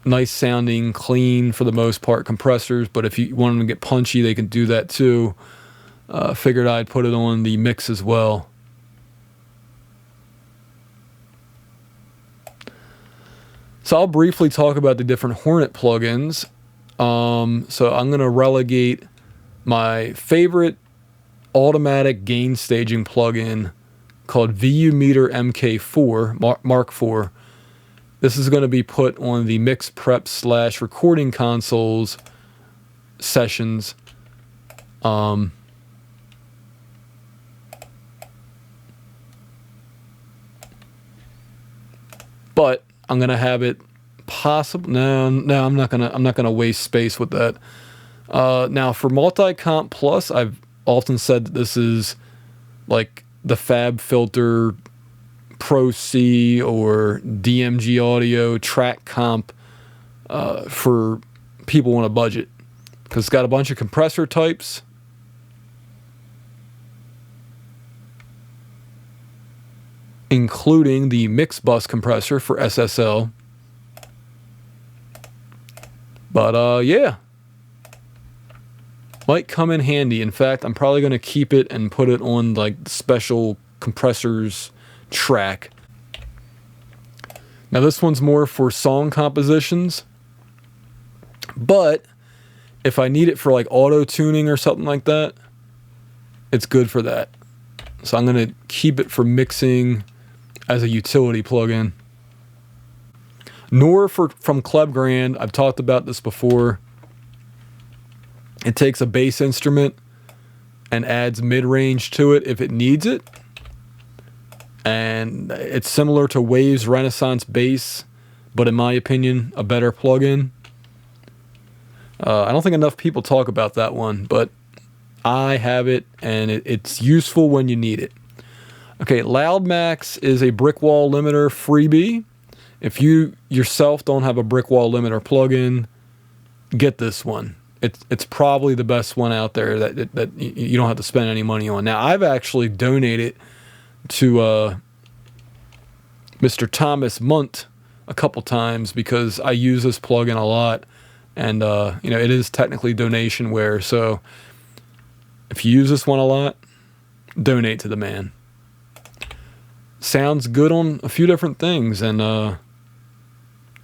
Nice sounding, clean for the most part compressors, but if you want them to get punchy, they can do that too. Figured I'd put it on the mix as well. So I'll briefly talk about the different Hornet plugins. So I'm going to relegate my favorite automatic gain staging plugin called VU Meter MK4 Mark IV. This is going to be put on the mix prep / recording consoles sessions. But I'm gonna have it possible. No, I'm not gonna waste space with that. Now for Multi-Comp Plus, I've often said that this is like the Fab Filter Pro C or DMG Audio track comp for people on a budget, because it's got a bunch of compressor types. Including the mix bus compressor for SSL. But yeah, might come in handy. In fact, I'm probably going to keep it and put it on like special compressors track. Now this one's more for song compositions, but if I need it for like auto tuning or something like that, it's good for that. So I'm going to keep it for mixing as a utility plugin. Nor from Klebgrand, I've talked about this before. It takes a bass instrument and adds mid-range to it if it needs it. And it's similar to Wave's Renaissance Bass, but in my opinion, a better plugin. I don't think enough people talk about that one, but I have it, and it's useful when you need it. Okay, LoudMax is a brick wall limiter freebie. If you yourself don't have a brick wall limiter plugin, get this one. It's probably the best one out there that you don't have to spend any money on. Now, I've actually donated to Mr. Thomas Munt a couple times because I use this plugin a lot, and it is technically donationware. So if you use this one a lot, donate to the man. Sounds good on a few different things, and I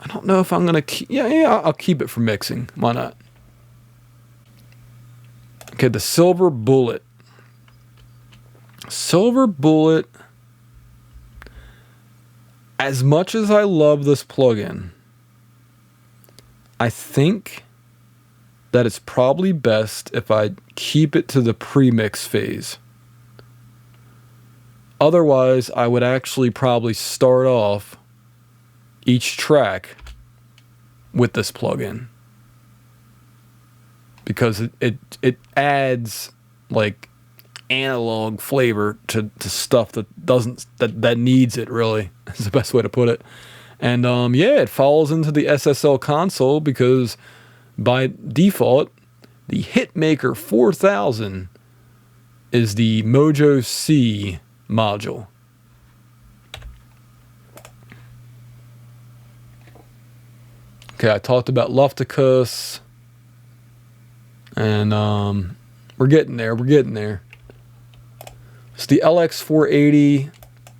don't know if I'm gonna keep. Yeah, I'll keep it for mixing. Why not? Okay, the Silver Bullet. Silver Bullet. As much as I love this plugin, I think that it's probably best if I keep it to the pre-mix phase. Otherwise, I would actually probably start off each track with this plugin, because it adds like analog flavor to stuff that needs it, really. Is the best way to put it. And yeah, it falls into the SSL console because by default, the Hitmaker 4000 is the Mojo C module. Okay, I talked about Lofticus, and we're getting there. It's the LX480.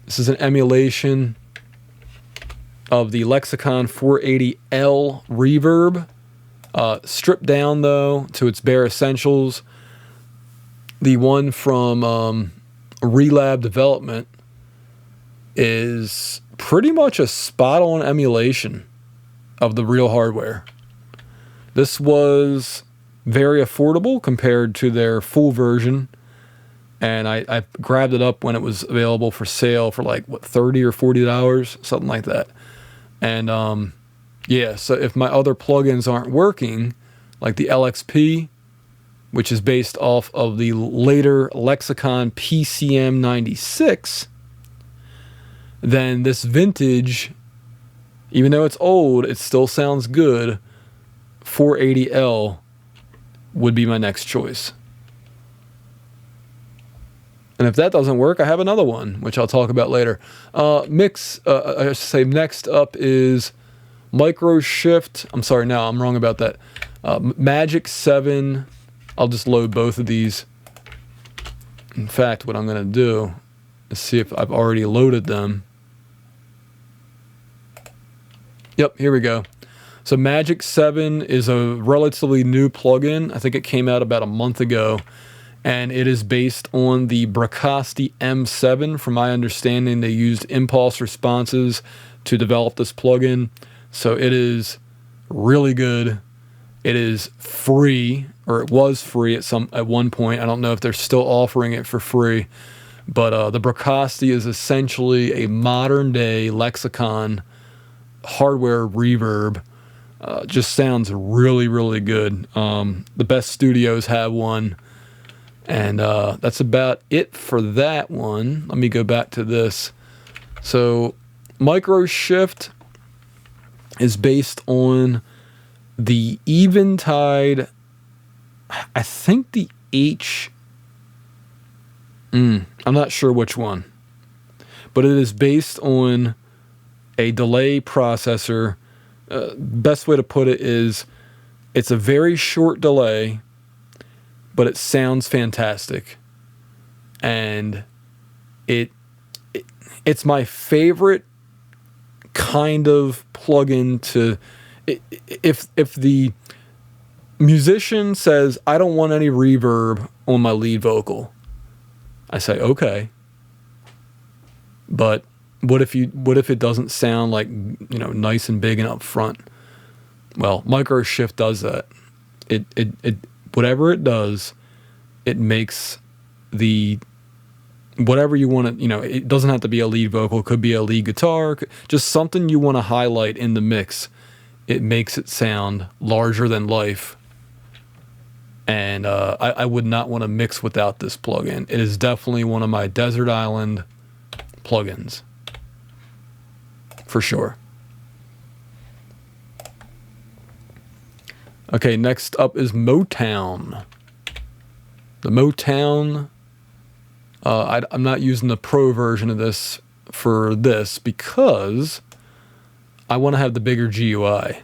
This is an emulation of the Lexicon 480L reverb, stripped down though to its bare essentials. The one from Relab Development is pretty much a spot-on emulation of the real hardware. This was very affordable compared to their full version, and I grabbed it up when it was available for sale for like what, $30 or $40, something like that. And yeah, so if my other plugins aren't working, like the LXP, which is based off of the later Lexicon PCM 96, then this vintage, even though it's old, it still sounds good. 480L would be my next choice. And if that doesn't work, I have another one, which I'll talk about later. I should say next up is Micro Shift. I'm sorry, no, I'm wrong about that. Magic 7. I'll just load both of these. In fact, what I'm going to do is see if I've already loaded them. Yep, here we go. So Magic 7 is a relatively new plugin. I think it came out about a month ago. And it is based on the Bracasti M7. From my understanding, they used impulse responses to develop this plugin. So it is really good. It is free, or it was free at one point. I don't know if they're still offering it for free. But the Bracasti is essentially a modern-day Lexicon hardware reverb. Just sounds really, really good. The best studios have one. And that's about it for that one. Let me go back to this. So Micro Shift is based on the Eventide, I think the I'm not sure which one. But it is based on a delay processor. Best way to put it is it's a very short delay, but it sounds fantastic. And it's my favorite kind of plugin to, if the musician says, I don't want any reverb on my lead vocal, I say, okay. But what if it doesn't sound like, nice and big and up front? Well, Micro Shift does that. It whatever it does, it makes the whatever you want to, it doesn't have to be a lead vocal, it could be a lead guitar, just something you want to highlight in the mix. It makes it sound larger than life. And I would not want to mix without this plugin. It is definitely one of my Desert Island plugins, for sure. Okay, next up is Motown. The Motown, I'm not using the Pro version of this for this because I want to have the bigger GUI.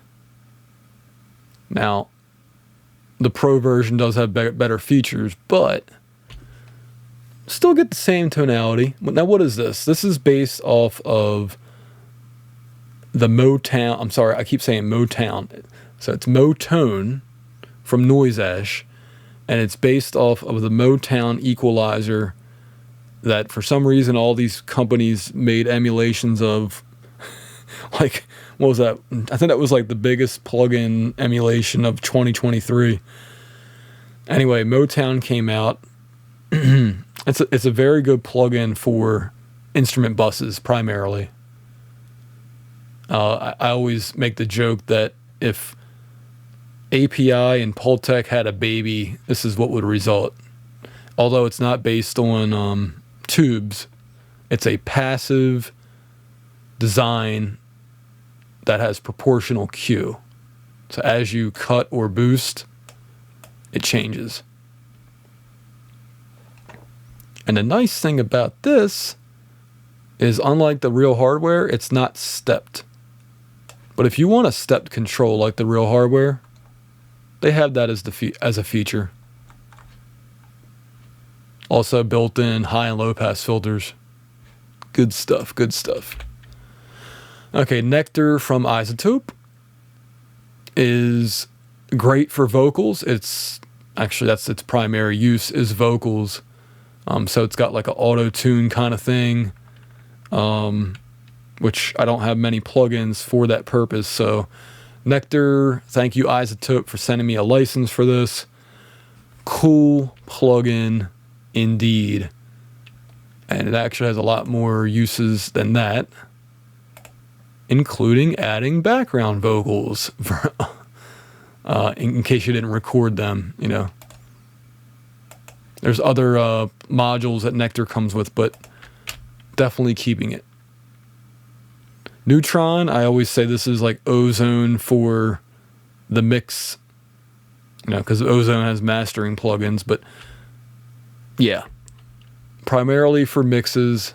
Now, the Pro version does have better features, but still get the same tonality. Now, what is this? This is based off of the Motown. I'm sorry, I keep saying Motown. So it's Motone from Noise Ash, and it's based off of the Motown equalizer that for some reason all these companies made emulations of. Like, what was that? I think that was like the biggest plugin emulation of 2023. Anyway, Motown came out. It's a very good plugin for instrument buses primarily. I always make the joke that if API and Pultec had a baby, this is what would result. Although it's not based on tubes, it's a passive design that has proportional Q. So as you cut or boost, it changes. And the nice thing about this is, unlike the real hardware, it's not stepped. But if you want a stepped control like the real hardware, they have that as a feature. Also built in high and low pass filters. Good stuff, good stuff. Okay, Nectar from Isotope is great for vocals. It's actually, that's its primary use, is vocals. So it's got like an auto-tune kind of thing, which I don't have many plugins for that purpose. So Nectar, thank you Isotope for sending me a license for this. Cool plugin. Indeed. And it actually has a lot more uses than that, including adding background vocals for, in case you didn't record them, you know. There's other modules that Nectar comes with, but definitely keeping it. Neutron, I always say this is like Ozone for the mix, you know, because Ozone has mastering plugins, but yeah, primarily for mixes.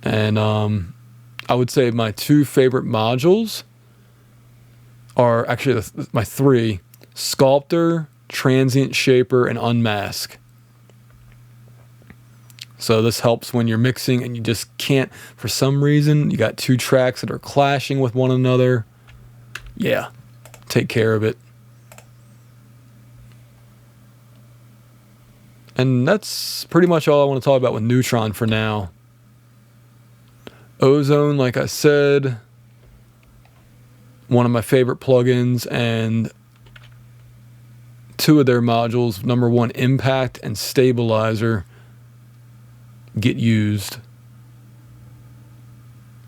And I would say my two favorite modules are actually my three: Sculptor, Transient Shaper, and Unmask. So this helps when you're mixing and you just can't, for some reason, you got two tracks that are clashing with one another. Yeah, take care of it. And that's pretty much all I want to talk about with Neutron for now. Ozone, like I said, one of my favorite plugins, and two of their modules, number one, Impact and Stabilizer, get used.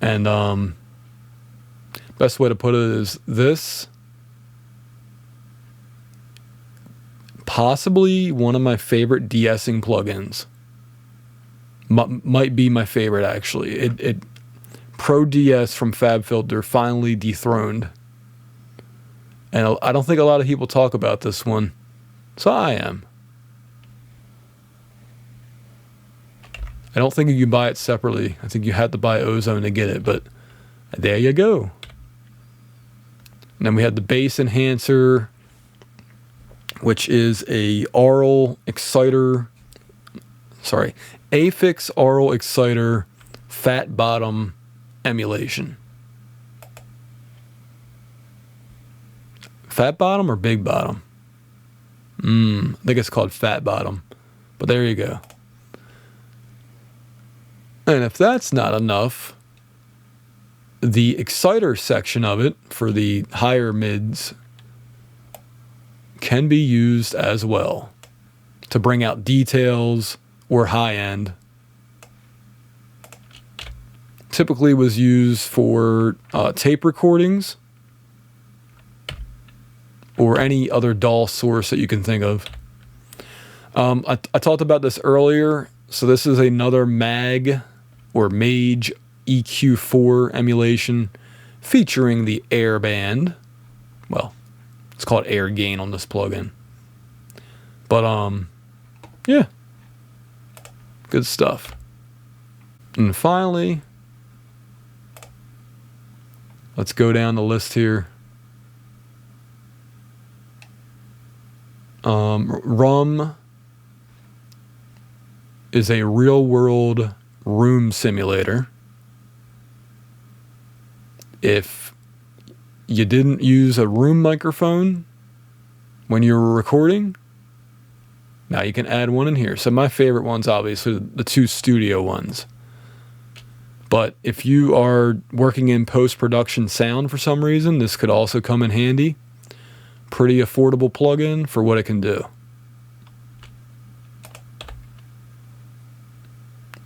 And best way to put it is this. Possibly one of my favorite de-essing plugins. Might be my favorite, actually. It Pro DS from FabFilter finally dethroned. And I don't think a lot of people talk about this one. So I am. I don't think you can buy it separately. I think you had to buy Ozone to get it, but there you go. And then we had the Bass Enhancer, which is a aural exciter, Affix aural exciter fat bottom emulation. Fat bottom or big bottom? I think it's called fat bottom, but there you go. And if that's not enough, the exciter section of it for the higher mids can be used as well to bring out details or high end. Typically was used for tape recordings or any other DAW source that you can think of. I talked about this earlier. So this is another MAG or Mage EQ4 emulation featuring the Air band. Well, it's called Air Gain on this plugin. But yeah, good stuff. And finally, let's go down the list here. RUM is a real-world room simulator. If you didn't use a room microphone when you were recording, now you can add one in here. So my favorite ones, obviously, the two studio ones. But if you are working in post-production sound for some reason, this could also come in handy. Pretty affordable plugin for what it can do.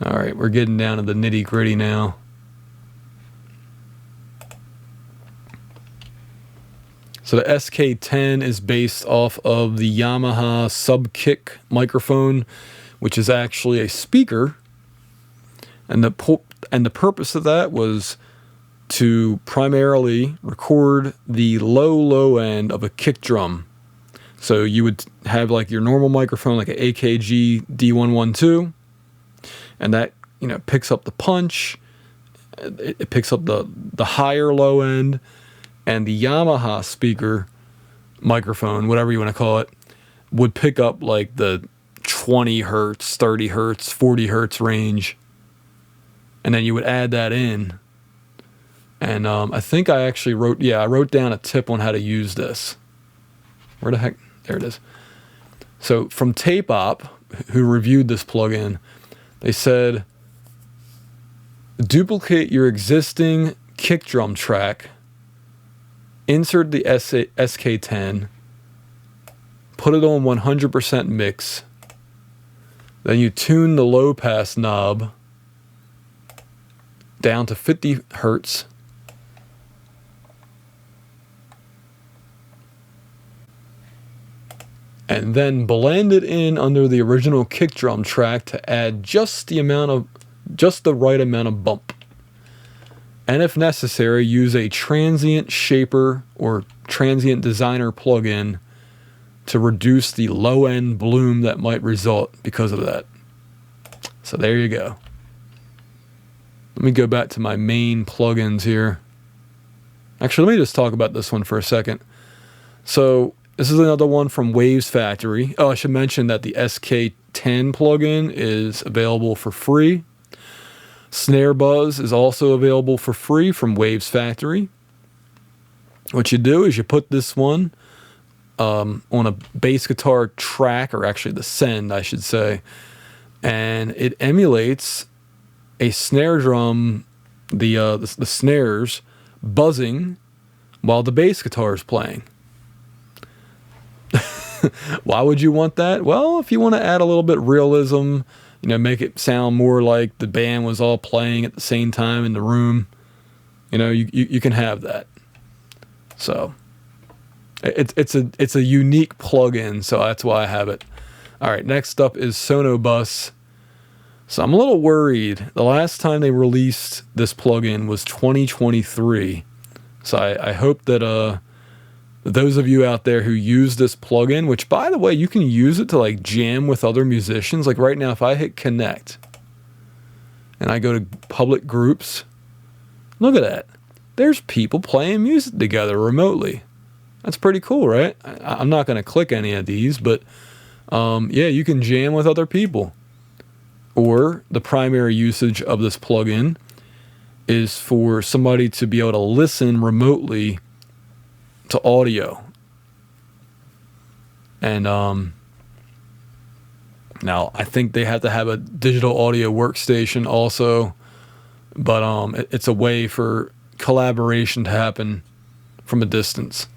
All right, we're getting down to the nitty-gritty now. So the SK10 is based off of the Yamaha Sub-Kick microphone, which is actually a speaker. And the purpose of that was to primarily record the low end of a kick drum. So you would have like your normal microphone, like an AKG D112, and that, you know, picks up the punch. It picks up the higher low end, and the Yamaha speaker microphone, whatever you want to call it, would pick up like the 20 hertz, 30 hertz, 40 hertz range. And then you would add that in. And I think I actually I wrote down a tip on how to use this. Where the heck? There it is. So from Tape Op, who reviewed this plugin, they said, duplicate your existing kick drum track, insert the SK10, put it on 100% mix, Then you tune the low pass knob down to 50 hertz. And then blend it in under the original kick drum track to add just the right amount of bump. And if necessary, use a transient shaper or transient designer plugin to reduce the low end bloom that might result because of that. So there you go. Let me go back to my main plugins here. Actually, let me just talk about this one for a second. So this is another one from Waves Factory. Oh, I should mention that the SK10 plugin is available for free. Snare Buzz is also available for free from Waves Factory. What you do is you put this one on a bass guitar track, or actually the send, I should say, and it emulates a snare drum, the snares buzzing while the bass guitar is playing. Why would you want that? Well, if you want to add a little bit of realism, you know, make it sound more like the band was all playing at the same time in the room, you know, you can have that. So it's a unique plugin, so that's why I have it. All right, next up is Sonobus. So I'm a little worried. The last time they released this plugin was 2023. So I hope that those of you out there who use this plugin, which by the way, you can use it to like jam with other musicians. Like right now, if I hit connect and I go to public groups, look at that. There's people playing music together remotely. That's pretty cool, right? I'm not going to click any of these, but yeah, you can jam with other people. Or the primary usage of this plugin is for somebody to be able to listen remotely to audio. And now I think they have to have a digital audio workstation also, but it's a way for collaboration to happen from a distance.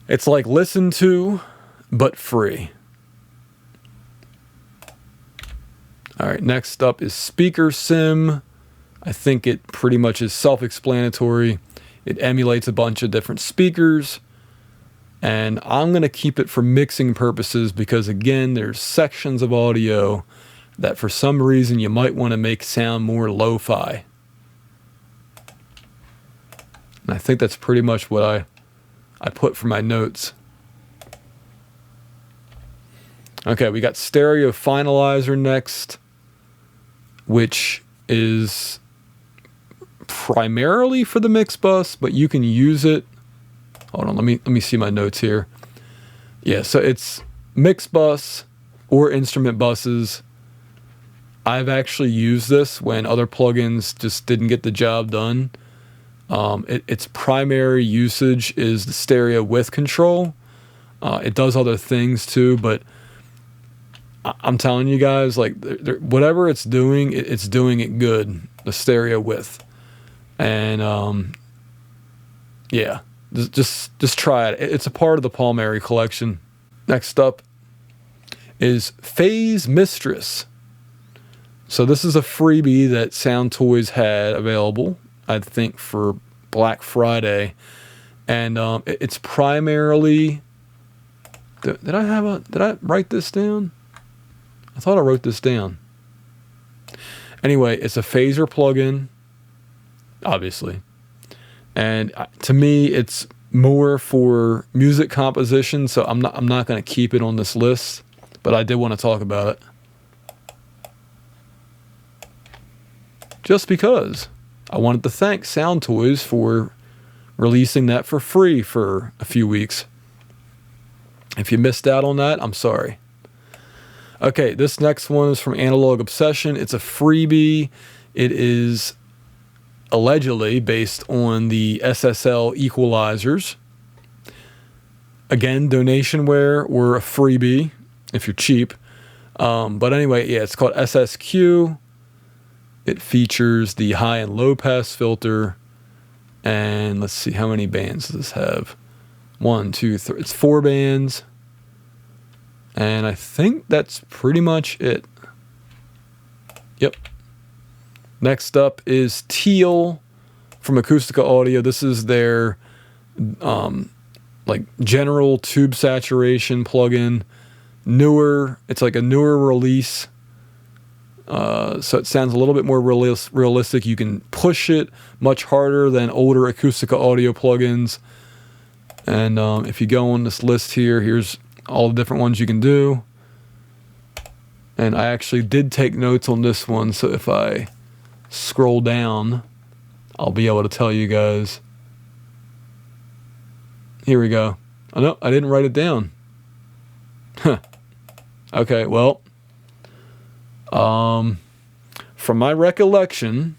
It's like listen to, but free. All right, next up is Speaker Sim. I think it pretty much is self-explanatory. It emulates a bunch of different speakers, and I'm going to keep it for mixing purposes because, again, there's sections of audio that for some reason you might want to make sound more lo-fi. And I think that's pretty much what I put for my notes. Okay, we got Stereo Finalizer next, which is primarily for the mix bus, but you can use it. Hold on, let me see my notes here. Yeah, so it's mix bus or instrument buses. I've actually used this when other plugins just didn't get the job done. Its primary usage is the stereo width control. It does other things too, but I'm telling you guys, like whatever it's doing it good. The stereo width, and yeah, just try it. It's a part of the Palmieri collection. Next up is Phase Mistress. So this is a freebie that Sound Toys had available, I think, for Black Friday, and it's primarily. Did I write this down? I thought I wrote this down. Anyway, it's a phaser plugin, obviously. And to me, it's more for music composition, so I'm not going to keep it on this list, but I did want to talk about it. Just because I wanted to thank Sound Toys for releasing that for free for a few weeks. If you missed out on that, I'm sorry. Okay, this next one is from Analog Obsession. It's a freebie. It is allegedly based on the SSL equalizers. Again, donationware or a freebie if you're cheap. But anyway, yeah, it's called SSQ. It features the high and low pass filter. And let's see, how many bands does this have? 1, 2, 3. It's 4 bands. And I think that's pretty much it. Yep. Next up is Teal from Acoustica Audio. This is their like general tube saturation plugin. Newer. It's like a newer release. So it sounds a little bit more realistic. You can push it much harder than older Acoustica Audio plugins. And if you go on this list here, here's all the different ones you can do. And I actually did take notes on this one, so if I scroll down, I'll be able to tell you guys. Here we go. Oh no, I didn't write it down. Huh. Okay, well, from my recollection,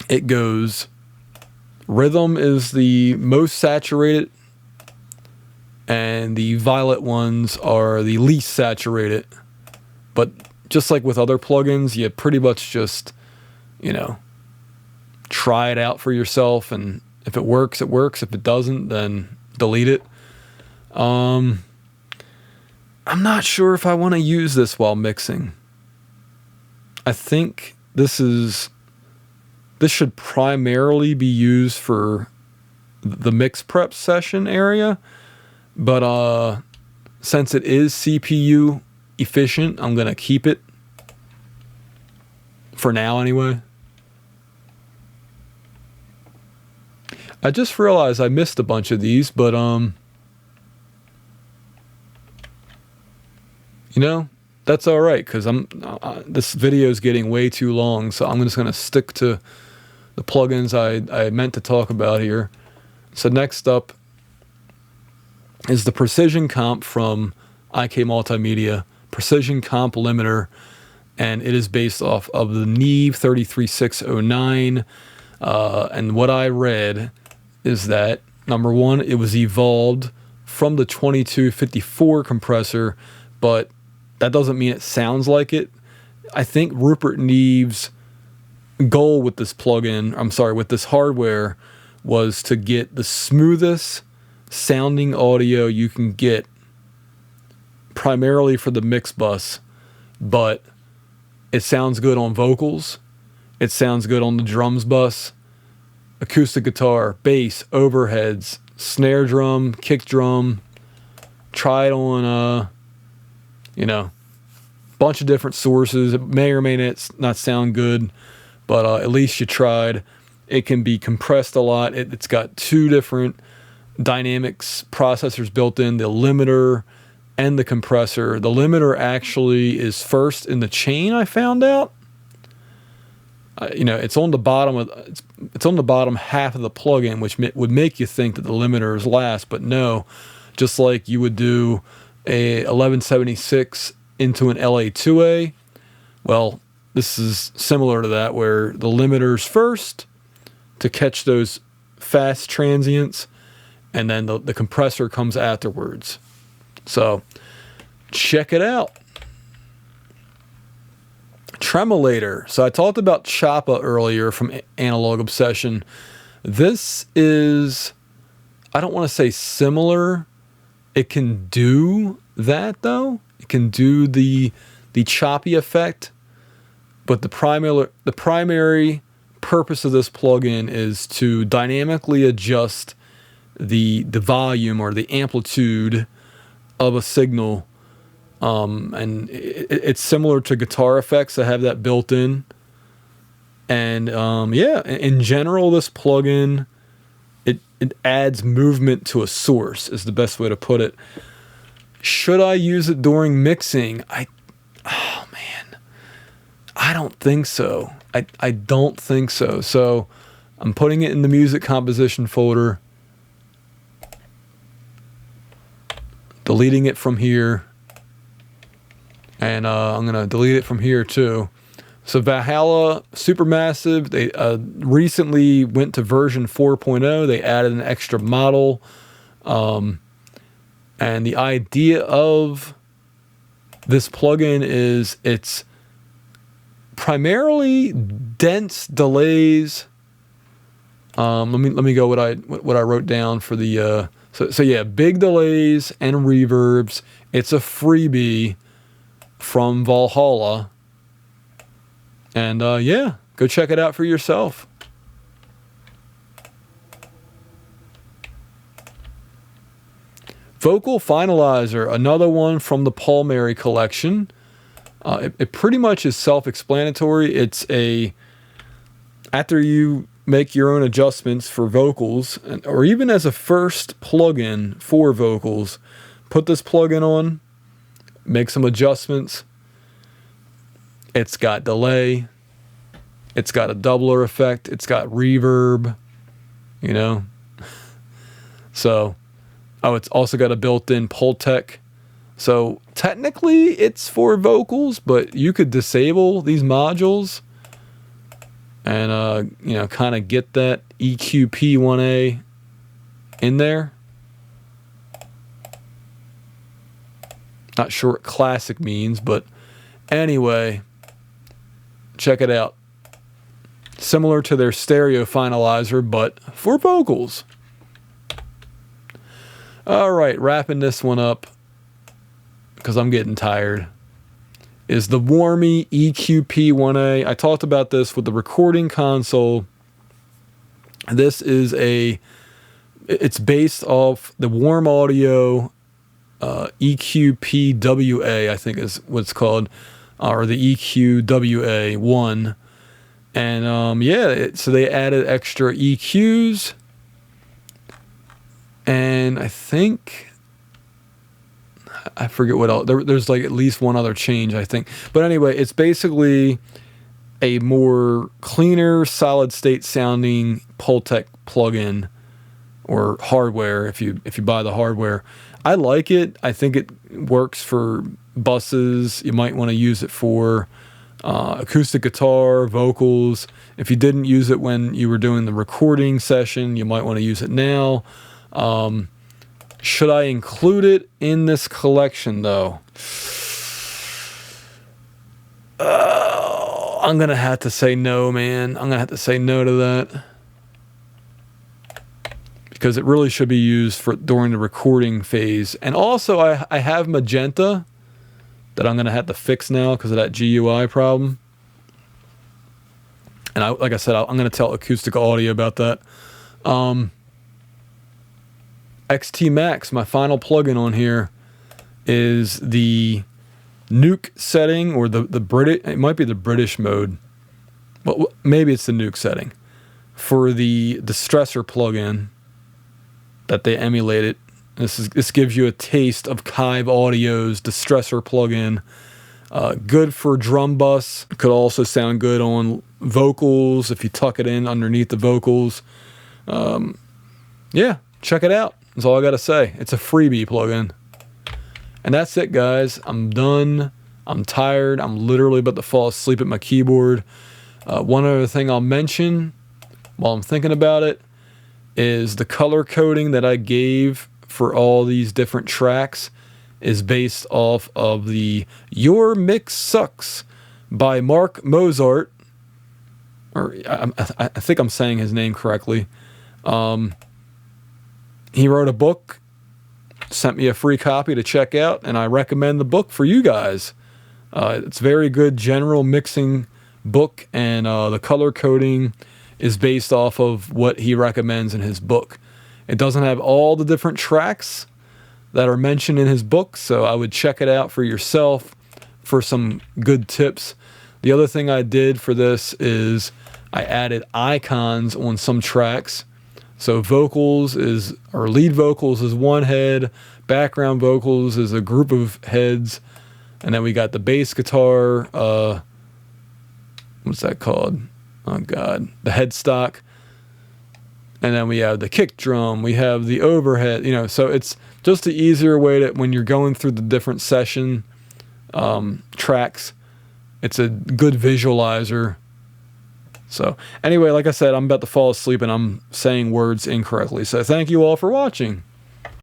it goes, rhythm is the most saturated, and the violet ones are the least saturated. But just like with other plugins, you pretty much just, try it out for yourself, and if it works, it works. If it doesn't, then delete it. I'm not sure if I want to use this while mixing. I think this should primarily be used for the mix prep session area, but since it is CPU efficient, I'm gonna keep it for now anyway. I just realized I missed a bunch of these, but that's all right, because this video is getting way too long, so I'm just going to stick to the plugins I meant to talk about here. So next up is the Precision Comp from IK Multimedia, Precision Comp Limiter, and it is based off of the Neve 33609. And what I read is that, number one, it was evolved from the 2254 compressor, but that doesn't mean it sounds like it. I think Rupert Neve's goal with this with this hardware, was to get the smoothest sounding audio you can get, primarily for the mix bus, but it sounds good on vocals, it sounds good on the drums bus, acoustic guitar, bass, overheads, snare drum, kick drum. Try it on bunch of different sources. It may or may not sound good, but at least you tried. It can be compressed a lot. It's got two different dynamics processors built in, the limiter and the compressor. The limiter actually is first in the chain, I found out. It's on the bottom it's on the bottom half of the plugin, which would make you think that the limiter is last, but no. Just like you would do a 1176 into an LA2A, well, this is similar to that, where the limiter's first to catch those fast transients, and then the compressor comes afterwards. So check it out. Tremolator. So I talked about Choppa earlier from Analog Obsession. This is, I don't want to say similar. It can do that though. It can do the choppy effect, but the primary purpose of this plugin is to dynamically adjust the volume or the amplitude of a signal. And it's similar to guitar effects that have that built in. And in general, this plugin, it adds movement to a source, is the best way to put it. Should I use it during mixing? I don't think so. I don't think so. So I'm putting it in the music composition folder, deleting it from here, and I'm going to delete it from here too. So Valhalla Supermassive, they recently went to version 4.0. They added an extra model. And the idea of this plugin is it's primarily dense delays. Let me go what I wrote down for the So yeah, big delays and reverbs. It's a freebie from Valhalla. And yeah, go check it out for yourself. Vocal Finalizer, another one from the Paul Mary collection. It pretty much is self-explanatory. It's after you make your own adjustments for vocals, or even as a first plugin for vocals, put this plugin on, make some adjustments. It's got delay. It's got a doubler effect. It's got reverb, you know. So, oh, it's also got a built-in Pultec. So technically it's for vocals, but you could disable these modules and, you know, kind of get that EQP1A in there. Not sure what classic means, but anyway, check it out. Similar to their stereo finalizer, but for vocals. All right, wrapping this one up, because I'm getting tired, is the Warmy EQP1A. I talked about this with the recording console. This is it's based off the Warm Audio EQPWA, I think is what it's called, or the EQWA1. And yeah, so they added extra EQs, and I think, I forget what else. There's like at least one other change, I think. But anyway, it's basically a more cleaner, solid state sounding Pultec plugin or hardware if you buy the hardware. I like it. I think it works for buses. You might want to use it for acoustic guitar, vocals. If you didn't use it when you were doing the recording session, you might want to use it now. Should I include it in this collection, though? I'm going to have to say no, man. I'm going to have to say no to that. Because it really should be used during the recording phase. And also, I have magenta that I'm going to have to fix now because of that GUI problem. And like I said, I'm going to tell Acoustic Audio about that. XT Max, my final plugin on here, is the nuke setting, or the British, it might be the British mode. Well, maybe it's the nuke setting for the Distressor plugin that they emulated. This gives you a taste of Kive Audio's Distressor plugin. Good for drum bus. Could also sound good on vocals if you tuck it in underneath the vocals. Yeah, check it out. That's all I got to say. It's a freebie plugin. And that's it, guys. I'm done. I'm tired. I'm literally about to fall asleep at my keyboard. One other thing I'll mention while I'm thinking about it is the color coding that I gave for all these different tracks is based off of the Your Mix Sucks by Mark Mozart. Or I think I'm saying his name correctly. He wrote a book, sent me a free copy to check out, and I recommend the book for you guys. It's a very good general mixing book, and the color coding is based off of what he recommends in his book. It doesn't have all the different tracks that are mentioned in his book, so I would check it out for yourself for some good tips. The other thing I did for this is I added icons on some tracks. So vocals or lead vocals is one head, background vocals is a group of heads, and then we got the bass guitar, what's that called? Oh God, the headstock. And then we have the kick drum, we have the overhead, so it's just an easier way to, when you're going through the different session tracks, it's a good visualizer. So anyway, like I said, I'm about to fall asleep and I'm saying words incorrectly. So thank you all for watching.